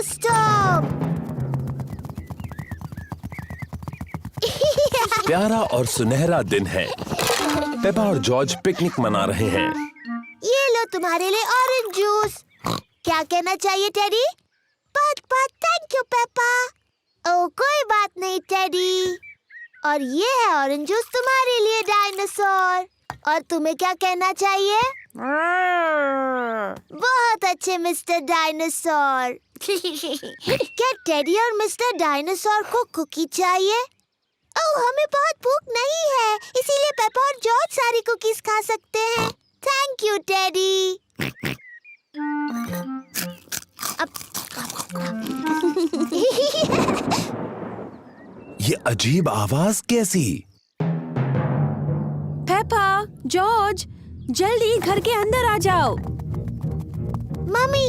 Dinosaur. प्यारा और सुनहरा दिन है। पेपा और जॉर्ज पिकनिक मना रहे हैं। ये लो तुम्हारे लिए ऑरेंज जूस। क्या कहना चाहिए टेडी? बहुत बहुत थैंक यू पेपा। ओह कोई बात नहीं टेडी। और ये है ऑरेंज जूस तुम्हारे लिए डायनासोर। और तुम्हें क्या कहना चाहिए? बहुत अच्छे मिस्टर डायनासोर। क्या टेडी और मिस्टर डायनासोर को कुकी चाहिए? ओह हमें बहुत भूख नहीं है, इसीलिए पेपा और जॉर्ज सारी कुकीज खा सकते हैं। Thank you teddy. ये अजीब आवाज कैसी? पेपा, जॉर्ज, जल्दी घर के अंदर आ जाओ। मम्मी,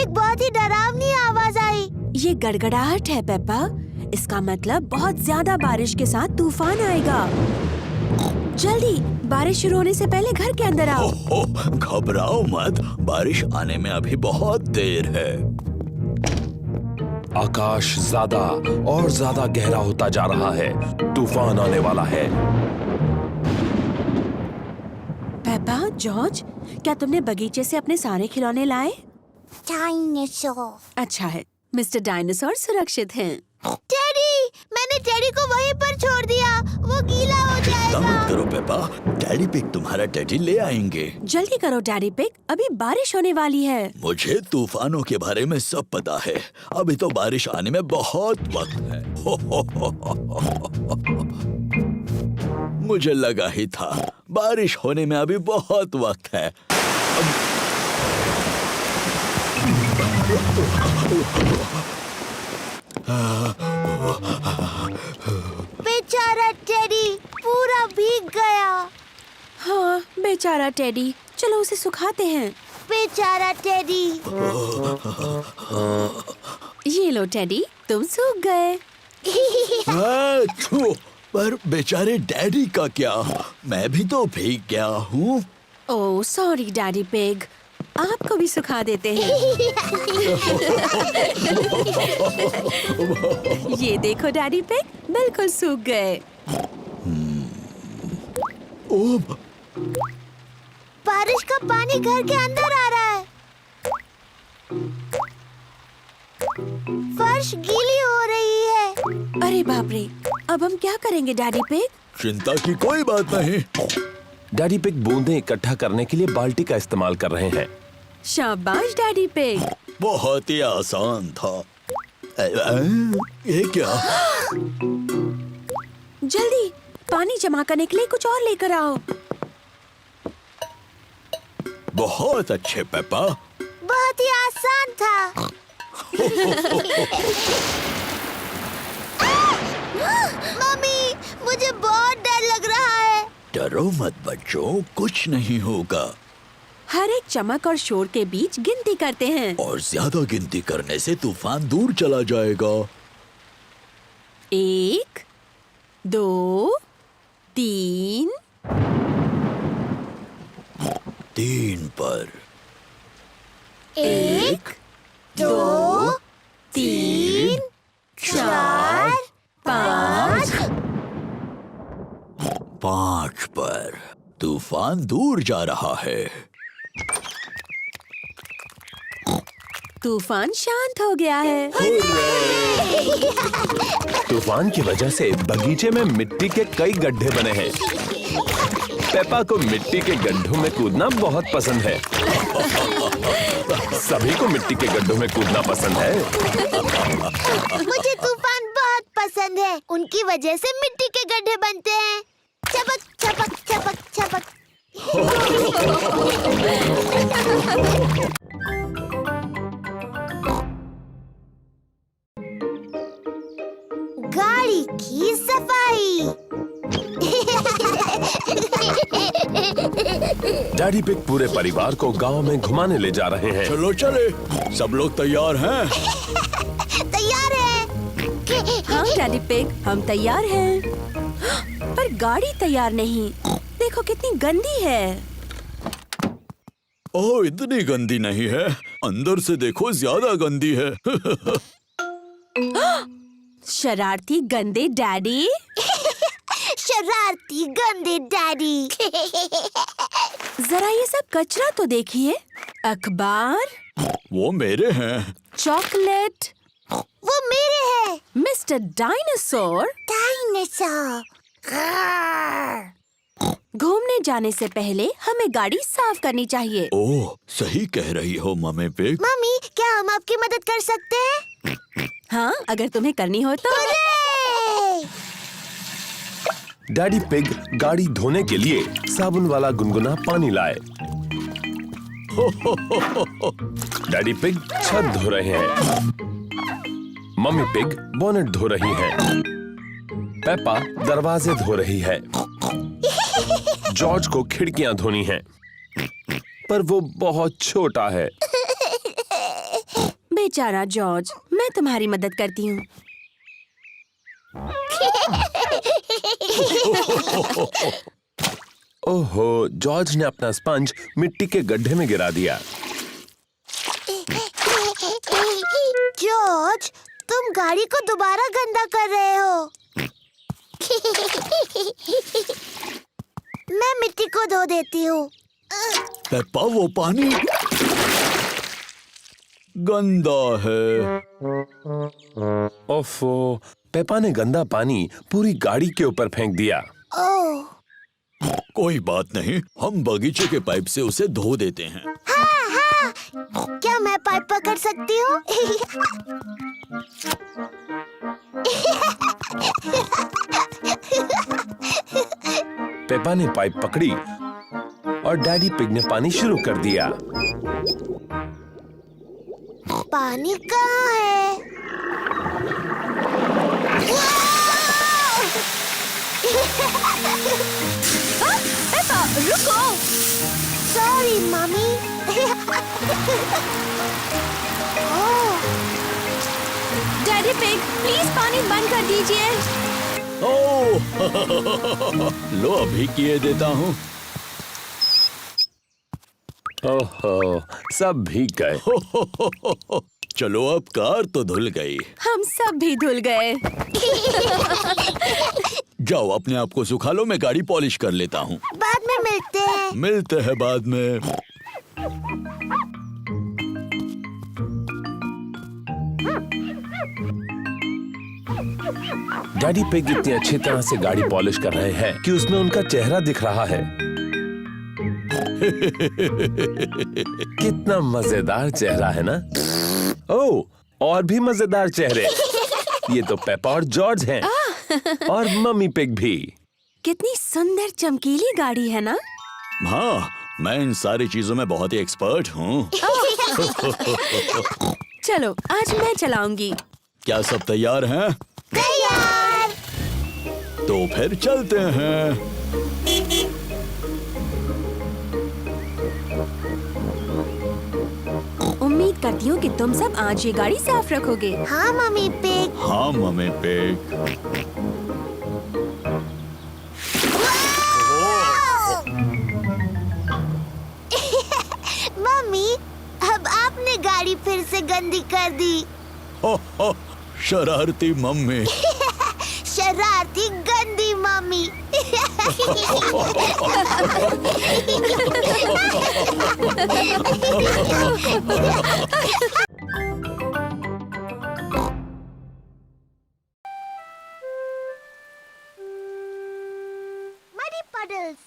एक बहुत ही डरावनी आवाज आई। ये गड़गड़ाहट है पेपा। इसका मतलब बहुत ज्यादा बारिश के साथ तूफान आएगा। जल्दी, बारिश शुरू होने से पहले घर के अंदर आओ। घबराओ मत, बारिश आने में अभी बहुत देर है। आकाश ज्यादा और ज्यादा गहरा होता जा रहा है। तूफान आने वाला है। पेपा, जॉर्ज, क्या तुमने बगीचे से अपने सारे खिलौने लाए? डायनासोर। अच्छा है, मिस्टर डायनासोर सुरक्षित हैं। टेडी, मैंने टेडी को वहीं पर छोड़ दिया, वो गीला हो चिंता मत जाएगा। करो पेपा, डैडी पिग तुम्हारा टेडी ले आएंगे। जल्दी करो डैडी पिग, अभी बारिश होने वाली है। मुझे तूफानों के बारे में सब पता है। अभी तो बारिश आने में बहुत वक्त है। मुझे लगा ही था, बारिश होने में अभी बहुत वक्त है। बेचारा टेडी पूरा भीग गया। हाँ, बेचारा टेडी, चलो उसे सुखाते हैं। बेचारा टेडी। ये लो टेडी, तुम सूख गए। पर बेचारे डैडी का क्या? मैं भी तो भीग गया हूँ। ओह सॉरी डैडी पिग, आपको भी सुखा देते हैं। ये देखो डैडी पिग, बिल्कुल सूख गए। ओह, बारिश का पानी घर के अंदर आ रहा है। फर्श गीली हो रही है। अरे बाप रे, अब हम क्या करेंगे डैडी पिग? चिंता की कोई बात नहीं। डैडी पिग बूंदें इकट्ठा करने के लिए बाल्टी का इस्तेमाल कर रहे हैं। शाबाश डैडी पिग। बहुत ही आसान था। ये क्या? जल्दी, पानी जमा करने के लिए कुछ और लेकर आओ। बहुत अच्छे पेपा। बहुत ही आसान था। मम्मी, मुझे बहुत डर लग रहा है। डरो मत बच्चों, कुछ नहीं होगा। हर एक चमक और शोर के बीच गिनती करते हैं। और ज्यादा गिनती करने से तूफान दूर चला जाएगा। 1, 2, 3। 3 पर। 1, 2, 3, 4, 5। 5 पर। तूफान दूर जा रहा है। तूफान शांत हो गया है। तूफान की वजह से बगीचे में मिट्टी के कई गड्ढे बने हैं। पेपा को मिट्टी के गड्ढों में कूदना बहुत पसंद है। सभी को मिट्टी के गड्ढों में कूदना पसंद है। मुझे तूफान बहुत पसंद है। उनकी वजह से मिट्टी के गड्ढे बनते हैं। चपक चपक चपक चपक। गाड़ी की सफाई। डैडी पिग पूरे परिवार को गांव में घुमाने ले जा रहे हैं। चलो चले, सब लोग तैयार हैं? तैयार है। हाँ डैडी पिग, हम तैयार हैं। पर गाड़ी तैयार नहीं। देखो कितनी गंदी है। ओह, इतनी गंदी नहीं है। अंदर से देखो, ज्यादा गंदी है। शरारती गंदे डैडी। शरारती गंदे डैडी। जरा ये सब कचरा तो देखिए। अखबार, वो मेरे हैं। चॉकलेट, वो मेरे हैं। Mister dinosaur. डायनासोर। घूमने जाने से पहले हमें गाड़ी साफ करनी चाहिए। ओह, सही कह रही हो मम्मी पिग। मम्मी, क्या हम आपकी मदद कर सकते हैं? हाँ, अगर तुम्हें करनी हो तो। हुर्रे! डैडी पिग गाड़ी धोने के लिए साबुन वाला गुनगुना पानी लाए। डैडी पिग छत धो रहे हैं। मम्मी पिग बोनेट धो रही हैं। पेपा दरवाजे धो रही है। जॉर्ज को खिड़कियां धोनी हैं, पर वो बहुत छोटा है। बेचारा जॉर्ज, मैं तुम्हारी मदद करती हूँ। ओहो, जॉर्ज ने अपना स्पंज मिट्टी के गड्ढे में गिरा दिया। जॉर्ज, तुम गाड़ी को दोबारा गंदा कर रहे हो। मैं मिट्टी को धो देती हूँ। पेप्पा, वो पानी गंदा है। ओफो, पेपा ने गंदा पानी पूरी गाड़ी के ऊपर फेंक दिया। ओह, कोई बात नहीं, हम बगीचे के पाइप से उसे धो देते हैं। हाँ हाँ, क्या मैं पाइप पकड़ सकती हूँ? पेपा ने पाइप पकड़ी और डैडी पिग ने पानी शुरू कर दिया। पानी कहाँ है? पेपा, रुको। Sorry mummy. Oh, daddy pig, please पानी बंद कर दीजिए। ओह, लो अभी किए देता हूँ। ओहो, सब भीग गए। चलो, अब कार तो धुल गई। हम सब भी धुल गए। जाओ, अपने आप को सुखा लो, मैं गाड़ी पॉलिश कर लेता हूँ। बाद में मिलते हैं। मिलते हैं बाद में। डैडी पिग इतनी अच्छी तरह से गाड़ी पॉलिश कर रहे हैं कि उसमें उनका चेहरा दिख रहा है। कितना मजेदार चेहरा है ना? ओह, और भी मजेदार चेहरे। ये तो पेपा और जॉर्ज हैं, और मम्मी पिग भी। कितनी सुंदर चमकीली गाड़ी है ना? हाँ, मैं इन सारी चीजों में बहुत ही एक्सपर्ट हूँ। चलो, आज मैं चलाऊंगी। क्या सब तैयार हैं? तैयार। तो फिर चलते हैं। उम्मीद करती हूँ कि तुम सब आज ये गाड़ी साफ रखोगे। हाँ मम्मी पिग। हाँ मम्मी पिग। मम्मी, अब आपने गाड़ी फिर से गंदी कर दी। हो, शरारती मम्मी। शरारती गंदी मम्मी। Muddy puddles.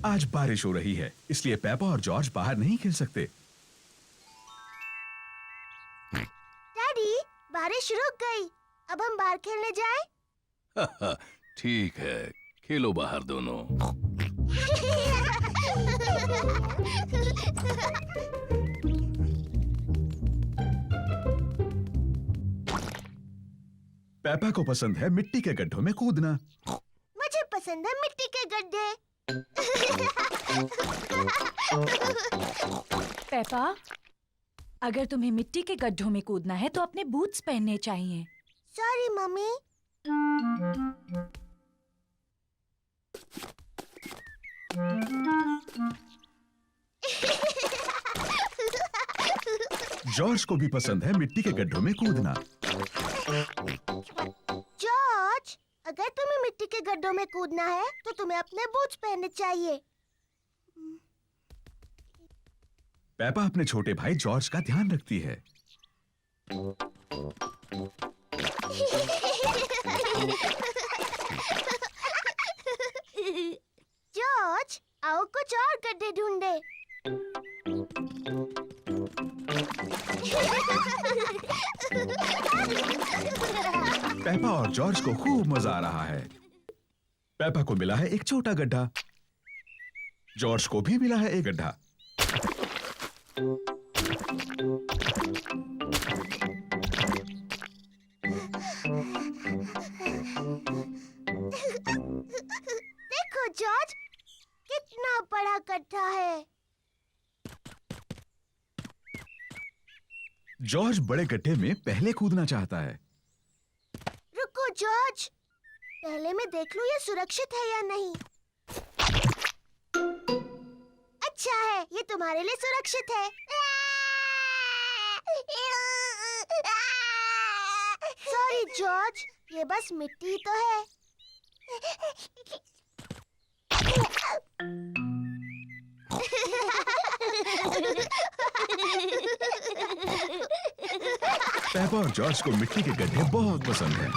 आज बारिश हो रही है, इसलिए पेपा और जॉर्ज बाहर नहीं खेल सकते। डैडी, बारिश रुक गई। अब हम बाहर खेलने जाएं? ठीक है, खेलो बाहर दोनों। पेपा को पसंद है मिट्टी के गड्ढों में कूदना। मुझे पसंद है मिट्टी के गड्ढे। पेपा, अगर तुम्हें मिट्टी के गड्ढों में कूदना है तो अपने बूट्स पहनने चाहिए। Sorry mummy. जॉर्ज को भी पसंद है मिट्टी के गड्ढों में कूदना। जॉर्ज, अगर तुम्हें मिट्टी के गड्ढों में कूदना है तो तुम्हें अपने बूट्स पहनने चाहिए। पेपा अपने छोटे भाई जॉर्ज का ध्यान रखती है। जॉर्ज, आओ कुछ और गड्ढे ढूंढे। पेपा और जॉर्ज को खूब मजा आ रहा है। पेपा को मिला है एक छोटा गड्ढा। जॉर्ज को भी मिला है एक गड्ढा। देखो जॉर्ज, कितना बड़ा गड्ढा है। जॉर्ज बड़े गड्ढे में पहले कूदना चाहता है। रुको जॉर्ज, पहले मैं देख लूं ये सुरक्षित है या नहीं। अच्छा है, ये तुम्हारे लिए सुरक्षित है। सॉरी जॉर्ज, ये बस मिट्टी ही तो है। पेपा और जॉर्ज को मिट्टी के गड्ढे बहुत पसंद हैं।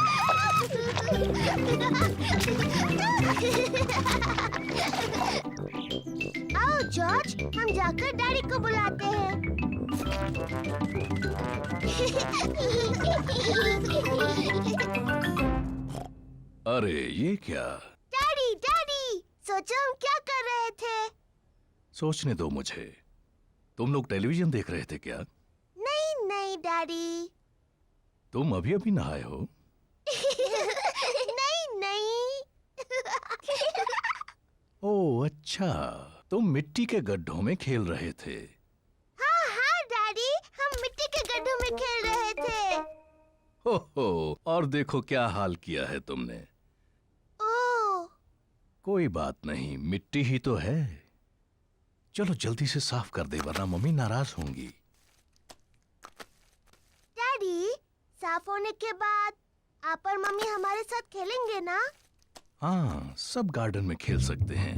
आओ जॉर्ज, हम जाकर डैडी को बुलाते हैं। अरे ये क्या? डैडी डैडी, सोचो हम क्या कर रहे थे। सोचने दो मुझे। तुम लोग टेलीविजन देख रहे थे क्या? नहीं नहीं डैडी। तुम अभी अभी नहाए हो? नहीं नहीं। ओह अच्छा, तुम मिट्टी के गड्ढों में खेल रहे थे। हाँ हाँ डैडी, हम मिट्टी के गड्ढों में खेल रहे थे। हो, और देखो क्या हाल किया है तुमने। ओह, कोई बात नहीं, मिट्टी ही तो है। चलो जल्दी से साफ कर दे वरना मम्मी नाराज होंगी। डैडी, साफ होने के बाद आप और मम्मी हमारे साथ खेलेंगे ना? हाँ, सब गार्डन में खेल सकते हैं।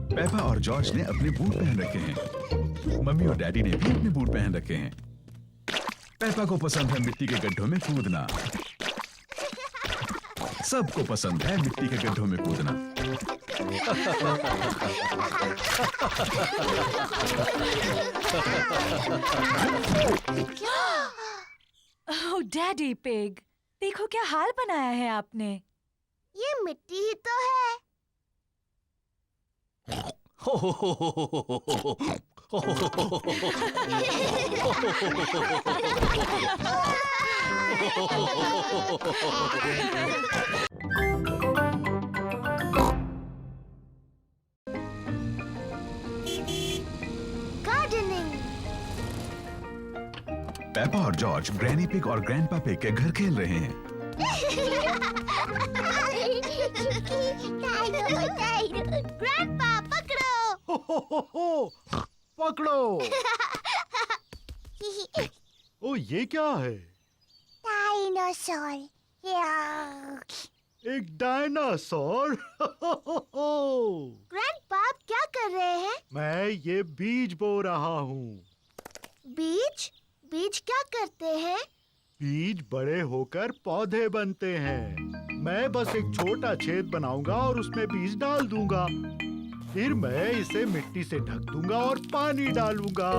पेपा और जॉर्ज ने अपने बूट पहन रखे हैं। मम्मी और डैडी ने भी अपने बूट पहन रखे हैं। पेपा को पसंद है मिट्टी के गड्ढों में कूदना। सबको पसंद है मिट्टी के गड्ढों में कूदना। ओह डैडी पिग, देखो क्या हाल बनाया है आपने। ये मिट्टी ही तो है। गार्डनिंग। पेपा और जॉर्ज ग्रैनी पिग और ग्रैंडपा पिग के घर खेल रहे हैं। ग्रैंडपा पकड़ो। पकड़ो। ओ ये क्या है? डायनासोर। एक डायनासोर। ग्रैंडपा आप क्या कर रहे हैं? मैं ये बीज बो रहा हूँ। बीज? बीज क्या करते हैं? बीज बड़े होकर पौधे बनते हैं। मैं बस एक छोटा छेद बनाऊंगा और उसमें बीज डाल दूंगा। फिर मैं इसे मिट्टी से ढक दूंगा और पानी डालूंगा।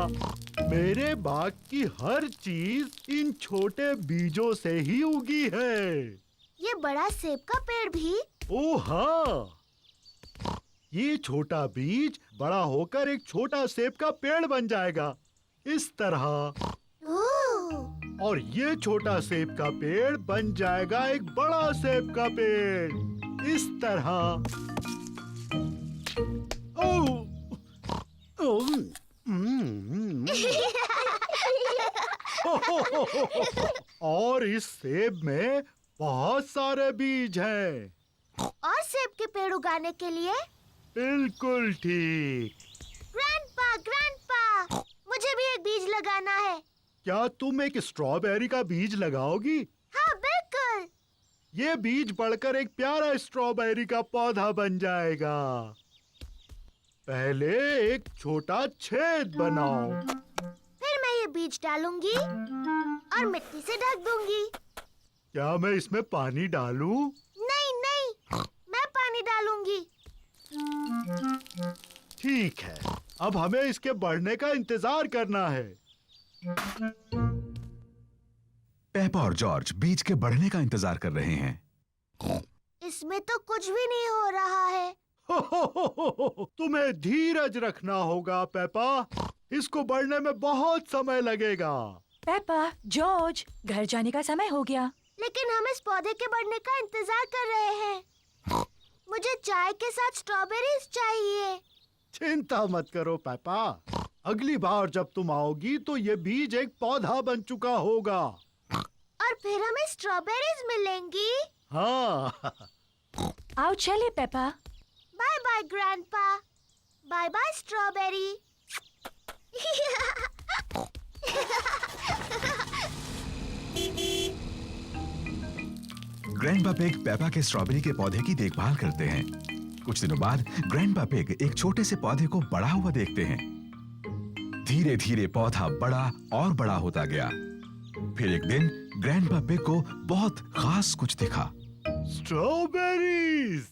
मेरे बाग की हर चीज इन छोटे बीजों से ही उगी है। ये बड़ा सेब का पेड़ भी? ओह हाँ, ये छोटा बीज बड़ा होकर एक छोटा सेब का पेड़ बन जाएगा, इस तरह। ओह, और ये छोटा सेब का पेड़ बन जाएगा एक बड़ा सेब का पेड़, इस तरह। ओह, ओह, और इस सेब में बहुत सारे बीज हैं। और सेब के पेड़ उगाने के लिए? बिल्कुल ठीक। ग्रैंडपा, मुझे भी एक बीज लगाना है। क्या तुम एक स्ट्रॉबेरी का बीज लगाओगी? हाँ, बिल्कुल। ये बीज बढ़कर एक प्यारा स्ट्रॉबेरी का पौधा बन जाएगा। पहले एक छोटा छेद बनाओ। फिर मैं ये बीज डालूंगी और मिट्टी से ढक दूंगी। क्या मैं इसमें पानी डालूं? नहीं नहीं, मैं पानी डालूंगी। ठीक है, अब हमें इसके बढ़ने का इंतजार करना है। पेपा और जॉर्ज बीज के बढ़ने का इंतजार कर रहे हैं। इसमें तो कुछ भी नहीं हो रहा है। तुम्हें धीरज रखना होगा पेपा, इसको बढ़ने में बहुत समय लगेगा। पेपा, जॉर्ज, घर जाने का समय हो गया। लेकिन हम इस पौधे के बढ़ने का इंतजार कर रहे हैं। मुझे चाय के साथ स्ट्रॉबेरीज चाहिए। चिंता मत करो पेपा, अगली बार जब तुम आओगी तो ये बीज एक पौधा बन चुका होगा। और फिर हमें स्ट्रॉबेरीज मिलेंगी। हाँ। आओ चले Peppa. Bye bye grandpa. Bye bye strawberry. Grandpa pig Peppa के स्ट्रॉबेरी के पौधे की देखभाल करते हैं। कुछ दिनों बाद ग्रैंडपा पिग एक छोटे से पौधे को बड़ा हुआ देखते हैं। धीरे धीरे पौधा बड़ा और बड़ा होता गया। फिर एक दिन ग्रैंडपा पिग को बहुत खास कुछ दिखा। स्ट्रॉबेरीज।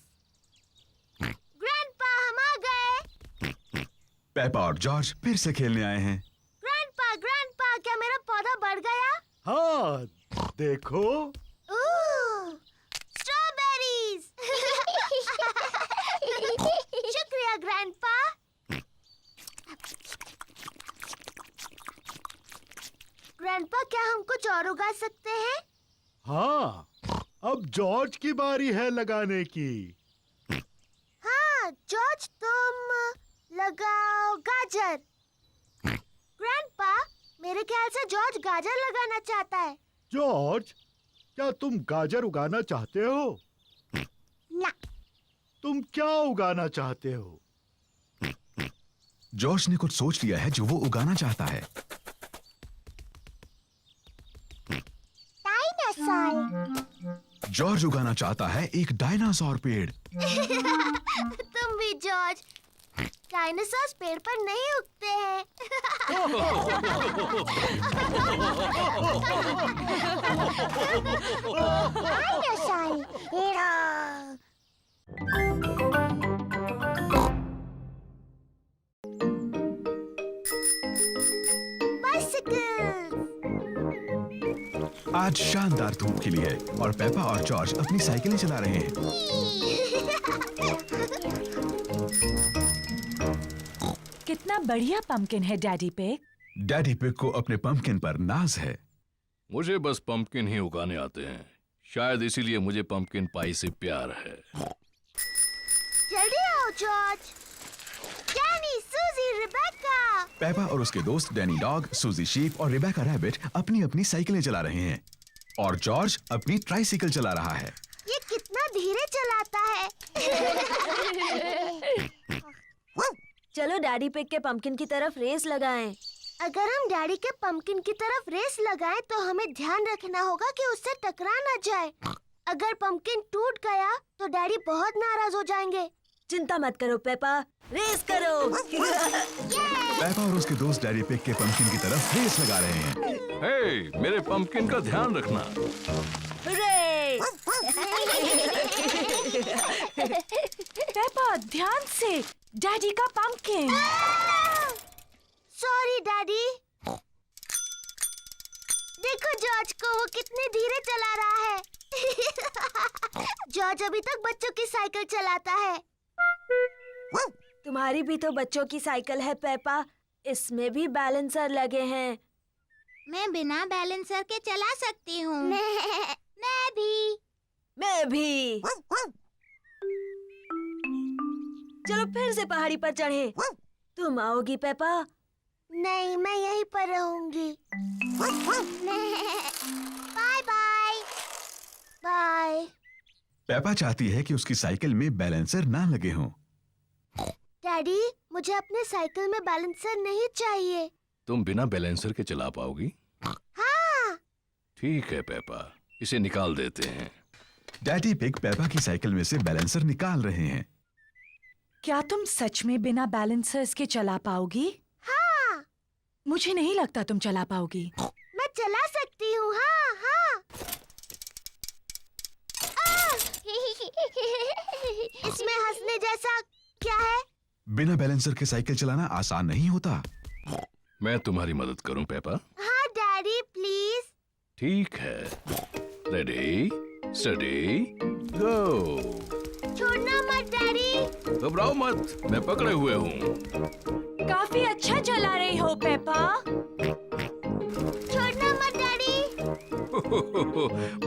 ग्रैंडपा, हम आ गए। पेपा और जॉर्ज फिर से खेलने आए हैं। ग्रैंडपा, क्या मेरा पौधा बढ़ गया? हाँ, देखो। स्ट्रॉबेरीज। शुक्रिया ग्रैंडपा। ग्रैंडपा, क्या हम कुछ और उगा सकते हैं? हाँ, अब जॉर्ज की बारी है लगाने की। हाँ, जॉर्ज, तुम लगाओ गाजर। ग्रैंडपा, मेरे ख्याल से जॉर्ज गाजर लगाना चाहता है। जॉर्ज, क्या तुम गाजर उगाना चाहते हो? ना। तुम क्या उगाना चाहते हो? जॉर्ज ने कुछ सोच लिया है जो वो उगाना चाहता है। डायनासोर। जॉर्ज उगाना चाहता है एक डायनासोर पेड़। तुम भी जॉर्ज। डायनासोर पेड़ पर नहीं उगते हैं। आज शानदार धूप खिली है और पेपा और जॉर्ज अपनी साइकिलें चला रहे हैं। कितना बढ़िया पंपकिन है डैडी पिग। डैडी पिग को अपने पंपकिन पर नाज है। मुझे बस पंपकिन ही उगाने आते हैं, शायद इसीलिए मुझे पंपकिन पाई से प्यार है। जल्दी आओ जॉर्ज। डैनी, सूजी, रिबेका। पेपा और उसके दोस्त डैनी डॉग, सूजी शीप और रिबेका रैबिट अपनी अपनी साइकिलें चला रहे हैं और जॉर्ज अपनी ट्राइसाइकिल चला रहा है। ये कितना धीरे चलाता है। चलो डैडी पिग के पंपकिन की तरफ रेस लगाएं। अगर हम डैडी के पंपकिन की तरफ रेस लगाएं तो हमें ध्यान रखना होगा कि उससे टकरा ना जाए। अगर पंपकिन टूट गया तो डैडी बहुत नाराज हो जाएंगे। चिंता मत करो पेपा, रेस करो। पेपा और उसके दोस्त डैडी पिग के पंपकिन की तरफ रेस लगा रहे हैं। हे, मेरे पंपकिन का ध्यान रखना। पेपा, ध्यान से, डैडी का पंपकिन। Sorry daddy. देखो जॉर्ज को, वो कितने धीरे चला रहा है। जॉर्ज अभी तक बच्चों की साइकिल चलाता है। तुम्हारी भी तो बच्चों की साइकिल है पेपा, इसमें भी बैलेंसर लगे हैं। मैं बिना बैलेंसर के चला सकती हूँ। मैं भी। चलो फिर से पहाड़ी पर चढ़े। तुम आओगी पेपा? नहीं, मैं यहीं पर रहूंगी। Bye bye. बाय। पेपा चाहती है कि उसकी साइकिल में बैलेंसर ना लगे हों। डैडी, मुझे अपने साइकिल में बैलेंसर नहीं चाहिए। तुम बिना बैलेंसर के चला पाओगी? हाँ। ठीक है पेपा, इसे निकाल देते हैं। डैडी पिग पेपा की साइकिल में से बैलेंसर निकाल रहे हैं। क्या तुम सच में बिना बैलेंसर्स के चला पाओगी? हाँ। मुझे नहीं लगता तुम चला पाओगी। मैं चला सकती हूँ। हाँ हाँ। इसमें हंसने जैसा क्या है? बिना बैलेंसर के साइकिल चलाना आसान नहीं होता। मैं तुम्हारी मदद करूं पेपा? हाँ डैडी, प्लीज। ठीक है। रेडी, स्टडी, गो। छोड़ना मत डैडी। घबराओ मत, मैं पकड़े हुए हूँ। काफी अच्छा चला रही हो पेपा। छोड़ना मत डैडी।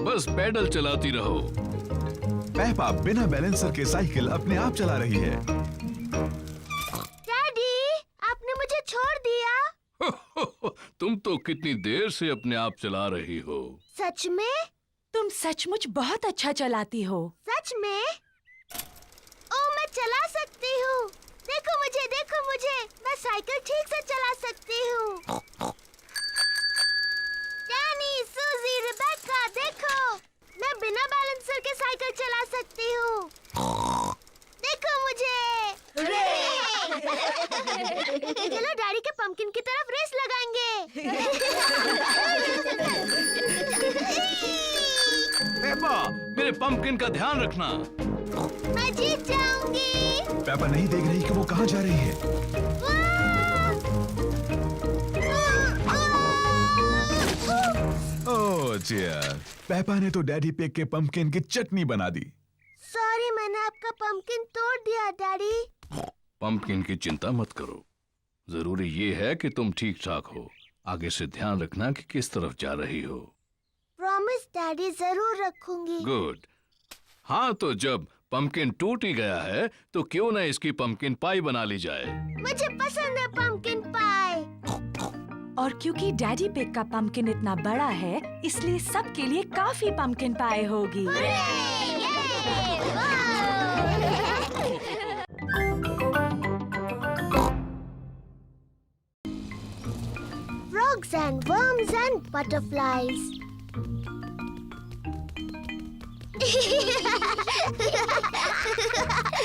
बस पैडल चलाती रहो। पेपा बिना बैलेंसर के साइकिल अपने आप चला रही है। डैडी, आपने मुझे छोड़ दिया। तुम तो कितनी देर से अपने आप चला रही हो। सच में? तुम सचमुच बहुत अच्छा चलाती हो। सच में? ओ, मैं चला सकती हूँ। देखो मुझे, मैं साइकिल ठीक से चला सकती हूँ। डैनी, सूजी, रिबेका, देखो, मैं बिना बैलेंसर के साइकिल चला सकती हूँ। देखो मुझे। चलो डैडी के पंपकिन की तरफ रेस लगाएंगे। पेपा, मेरे पंपकिन का ध्यान रखना। मैं जीत जाऊंगी। पेपा नहीं देख रही कि वो कहाँ जा रही है। ओह डियर, पेपा ने तो डैडी पिग के पंपकिन की चटनी बना दी। सॉरी, मैंने आपका पंपकिन तोड़ दिया डैडी। पंपकिन की चिंता मत करो। जरूरी ये है कि तुम ठीक ठाक हो। आगे से ध्यान रखना कि किस तरफ जा रही हो। प्रॉमिस डैडी, जरूर रखूंगी। गुड। हाँ, तो जब पंपकिन टूट ही गया है तो क्यों ना इसकी पंपकिन पाई बना ली जाए। मुझे पसंद है पंपकिन पाई। और क्योंकि डैडी पिग का पंपकिन इतना बड़ा है, इसलिए सबके लिए काफी पंपकिन पाई होगी। Frogs and worms and butterflies.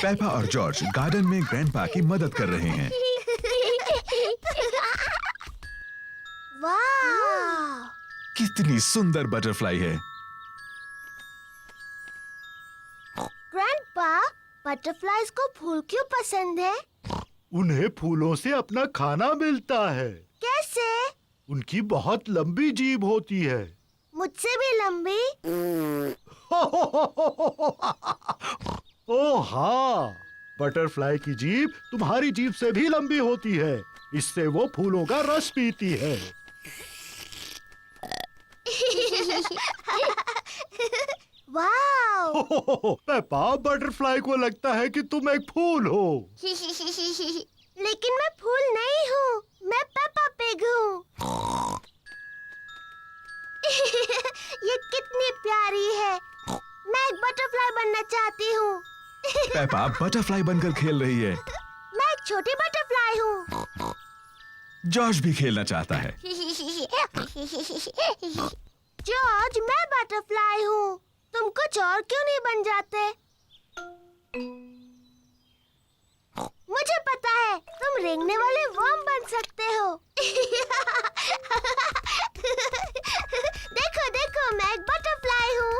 Peppa और जॉर्ज गार्डन में ग्रैंडपा की मदद कर रहे हैं। वाह! कितनी सुंदर बटरफ्लाई है। ग्रैंडपा, बटरफ्लाइज को फूल क्यों पसंद है? उन्हें फूलों से अपना खाना मिलता है। कैसे? उनकी बहुत लंबी जीभ होती है। मुझसे भी लंबी? ओह हाँ, बटरफ्लाई की जीभ तुम्हारी जीभ से भी लंबी होती है। इससे वो फूलों का रस पीती है। वाह! पेपा, बटरफ्लाई को लगता है कि तुम एक फूल हो। लेकिन मैं फूल नहीं हूँ, मैं पेपा पिग हूँ। ये कितनी प्यारी है। मैं एक बटरफ्लाई बनना चाहती हूँ। पेपा बटरफ्लाई बनकर खेल रही है। मैं एक छोटी बटरफ्लाई हूँ। जॉर्ज भी खेलना चाहता है। जॉर्ज, मैं बटरफ्लाई हूँ। तुम कुछ और क्यों नहीं बन जाते? मुझे पता है, तुम रेंगने वाले वर्म बन सकते हो। देखो देखो, मैं एक बटरफ्लाई हूँ।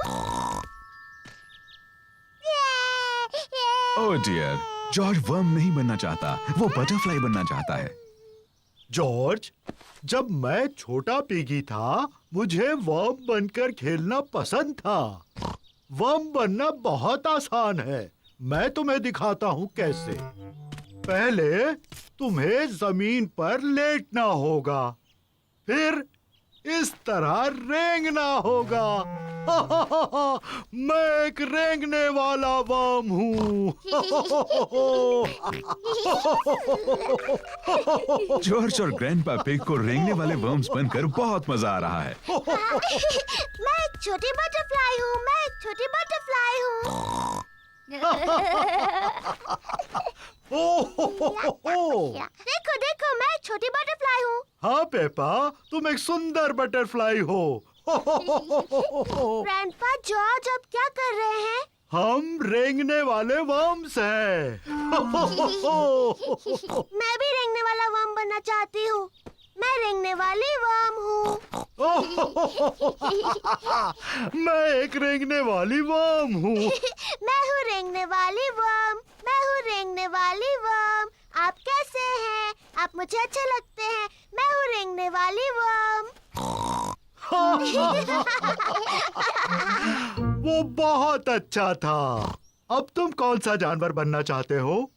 ओह डियर, जॉर्ज वर्म नहीं बनना चाहता, वो बटरफ्लाई बनना चाहता है। जॉर्ज, जब मैं छोटा पिगी था, मुझे वर्म बनकर खेलना पसंद था। वर्म बनना बहुत आसान है। मैं तुम्हें दिखाता हूँ कैसे। पहले तुम्हें जमीन पर लेटना होगा, फिर इस तरह रेंगना होगा। मैं एक रेंगने वाला वर्म हूँ। जॉर्ज और ग्रैंडपा पिग को रेंगने वाले वर्म्स बनकर बहुत मजा आ रहा है। मैं एक छोटी बटरफ्लाई हूँ। मैं एक छोटी बटरफ्लाई हूँ। देखो देखो, मैं एक छोटी बटरफ्लाई हूँ। हाँ पेपा, तुम एक सुंदर बटरफ्लाई हो। ग्रैंडपा जॉर्ज अब क्या कर रहे हैं? हम रेंगने वाले वर्म्स हैं। मैं भी रेंगने वाला वर्म बनना चाहती हूँ। मैं रेंगने वाली वर्म हूँ। मैं एक रेंगने वाली वर्म हूँ। मैं हूँ रेंगने वाली वर्म। मैं हूँ रेंगने वाली वर्म। आप कैसे हैं? आप मुझे अच्छे लगते हैं। मैं हूँ रेंगने वाली वर्म। वो बहुत अच्छा था। अब तुम कौन सा जानवर बनना चाहते हो?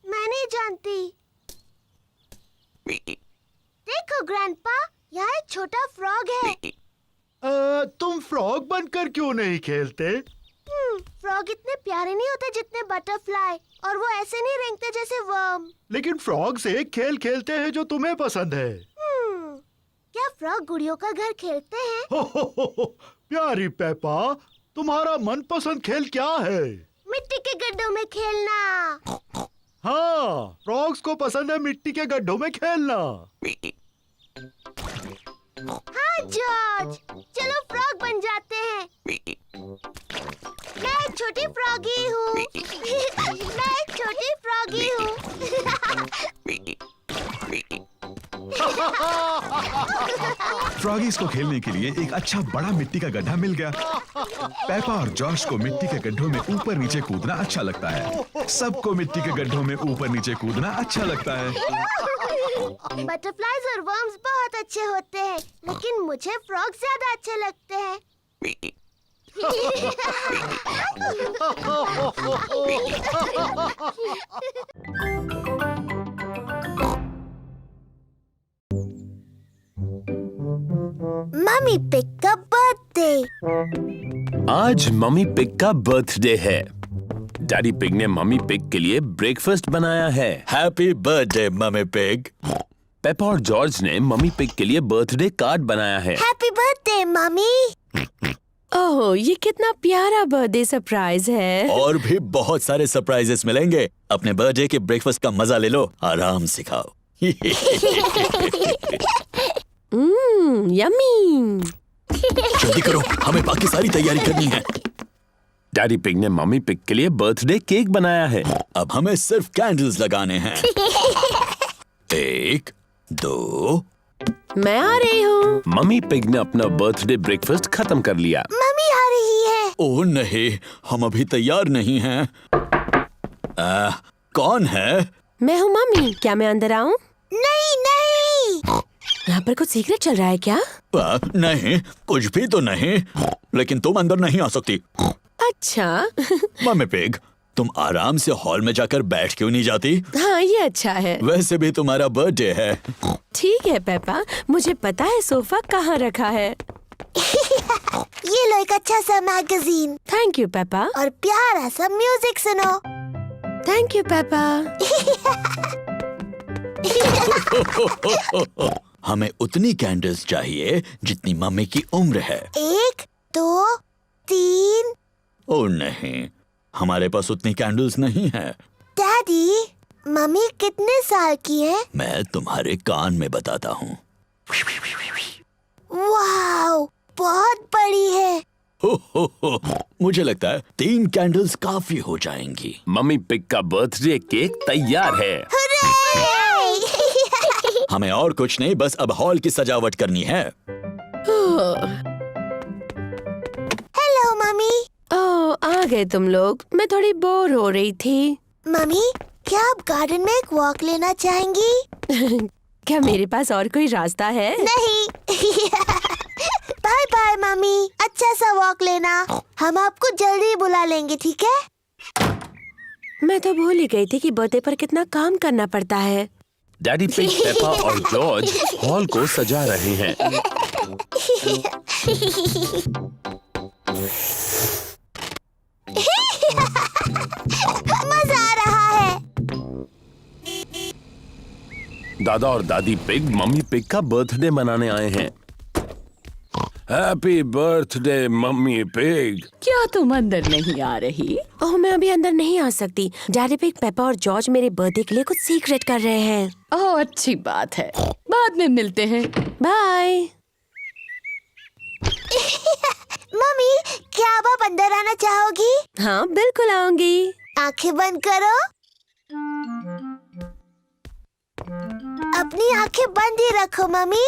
मैं नहीं जानती। देखो ग्रैंडपा, यहाँ एक छोटा फ्रॉग है। तुम फ्रॉग बनकर क्यों नहीं खेलते? फ्रॉग इतने प्यारे नहीं होते जितने बटरफ्लाई, और वो ऐसे नहीं रेंगते जैसे वर्म। लेकिन फ्रॉग से एक खेल खेलते हैं जो तुम्हें पसंद है। क्या फ्रॉग गुड़ियों का घर खेलते हैं? प्यारी पेपा, तुम्हारा मनपसंद खेल क्या है? मिट्टी के गड्ढों में खेलना। हाँ, फ्रॉग्स को पसंद है मिट्टी के गड्ढों में खेलना। हाँ जॉर्ज, चलो फ्रॉग बन जाते हैं। मैं एक छोटी फ्रॉगी हूँ। मैं एक छोटी फ्रॉगी हूँ। फ्रॉगीज को खेलने के लिए एक अच्छा बड़ा मिट्टी का गड्ढा मिल गया। पेपा और जॉर्ज को मिट्टी के गड्ढों में ऊपर नीचे कूदना अच्छा लगता है। सबको मिट्टी के गड्ढों में ऊपर नीचे कूदना अच्छा लगता है। बटरफ्लाईज और वर्म्स बहुत अच्छे होते हैं, लेकिन मुझे फ्रॉग ज्यादा अच्छे लगते हैं। मम्मी पिग का बर्थडे। आज मम्मी पिग का बर्थडे है। डैडी पिग ने मम्मी पिग के लिए ब्रेकफास्ट बनाया है। Happy birthday mummy pig. Peppa और जॉर्ज ने मम्मी पिग के लिए बर्थडे कार्ड बनाया है। Happy birthday mummy. ओह, ये कितना प्यारा बर्थडे सरप्राइज है। और भी बहुत सारे सरप्राइजेस मिलेंगे। अपने बर्थडे के ब्रेकफास्ट का मजा ले लो, आराम से खाओ। यम्मी। जल्दी करो, हमें बाकी सारी तैयारी करनी है। डैडी पिग ने मम्मी पिग के लिए बर्थडे केक बनाया है। अब हमें सिर्फ कैंडल्स लगाने हैं। 1, 2। मैं आ रही हूँ। मम्मी पिग ने अपना बर्थडे ब्रेकफास्ट खत्म कर लिया। मम्मी आ रही है। ओह नहीं, हम अभी तैयार नहीं हैं। कौन है? मैं हूँ मम्मी। क्या मैं अंदर आऊँ? नहीं नहीं। यहाँ पर कुछ सीक्रेट चल रहा है क्या? नहीं, कुछ भी तो नहीं। लेकिन तुम अंदर नहीं आ सकती। अच्छा। मम्मी पिग, तुम आराम से हॉल में जाकर बैठ क्यों नहीं जाती? हाँ, ये अच्छा है। वैसे भी तुम्हारा बर्थडे है। ठीक है पेपा, मुझे पता है सोफा कहाँ रखा है। ये लो एक अच्छा सा मैगजीन। Thank you Peppa. और प्यारा सा म्यूजिक सुनो। Thank you Peppa. हमें उतनी कैंडल्स चाहिए जितनी मम्मी की उम्र है। 1, 2, 3। ओह नहीं, हमारे पास उतनी कैंडल्स नहीं है। डैडी, मम्मी कितने साल की है? मैं तुम्हारे कान में बताता हूँ। वाओ, बहुत बड़ी है। हो, मुझे लगता है 3 कैंडल्स काफी हो जाएंगी। मम्मी पिग का बर्थडे केक तैयार है। हमें और कुछ नहीं, बस अब हॉल की सजावट करनी है। Hello mummy. ओह, आ गए तुम लोग। मैं थोड़ी बोर हो रही थी। मम्मी, क्या आप गार्डन में एक वॉक लेना चाहेंगी? क्या मेरे पास और कोई रास्ता है? नहीं। बाय बाय मम्मी, अच्छा सा वॉक लेना। हम आपको जल्दी बुला लेंगे, ठीक है? मैं तो भूल ही गई थी कि बर्थडे पर कितना काम करना पड़ता है। डैडी पिग, पेपा और जॉर्ज हॉल को सजा रहे हैं। मजा आ रहा है। दादा और दादी पिग मम्मी पिग का बर्थडे मनाने आए हैं। Happy birthday mummy pig. क्या तुम अंदर नहीं आ रही? ओह, मैं अभी अंदर नहीं आ सकती। डैडी पिग, पेपा और जॉर्ज मेरे बर्थडे के लिए कुछ सीक्रेट कर रहे हैं। ओह, अच्छी बात है, बाद में मिलते हैं। बाय। मम्मी, क्या आप अंदर आना चाहोगी? हाँ, बिल्कुल आऊंगी। आंखें बंद करो। अपनी आंखें बंद ही रखो मम्मी।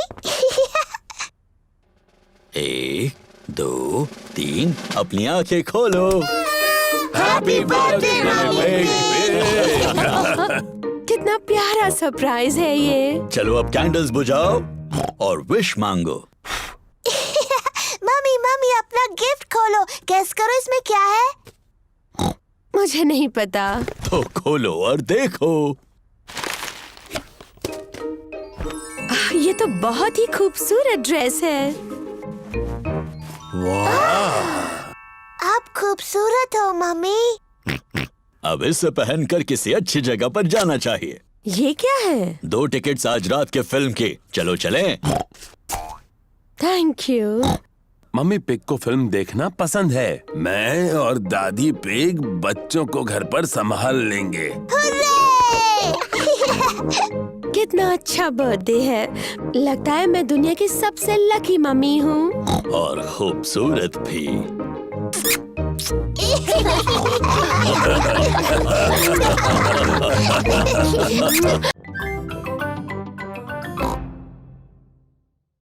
1, 2, 3, अपनी आंखें खोलो। हैप्पी बर्थडे कितना प्यारा सरप्राइज है ये। चलो अब कैंडल्स बुझाओ और विश मांगो। मम्मी मम्मी, अपना गिफ्ट खोलो। गेस करो इसमें क्या है? मुझे नहीं पता। तो खोलो और देखो। ये तो बहुत ही खूबसूरत ड्रेस है। वाह! आप खूबसूरत हो मम्मी। अब इसे पहनकर किसी अच्छी जगह पर जाना चाहिए। ये क्या है? 2 टिकट्स आज रात के फिल्म की। चलो चलें। Thank you. मम्मी पिग को फिल्म देखना पसंद है। मैं और दादी पिग बच्चों को घर पर संभाल लेंगे। कितना अच्छा बर्थडे है। लगता है मैं दुनिया की सबसे लकी मम्मी हूँ। और खूबसूरत भी।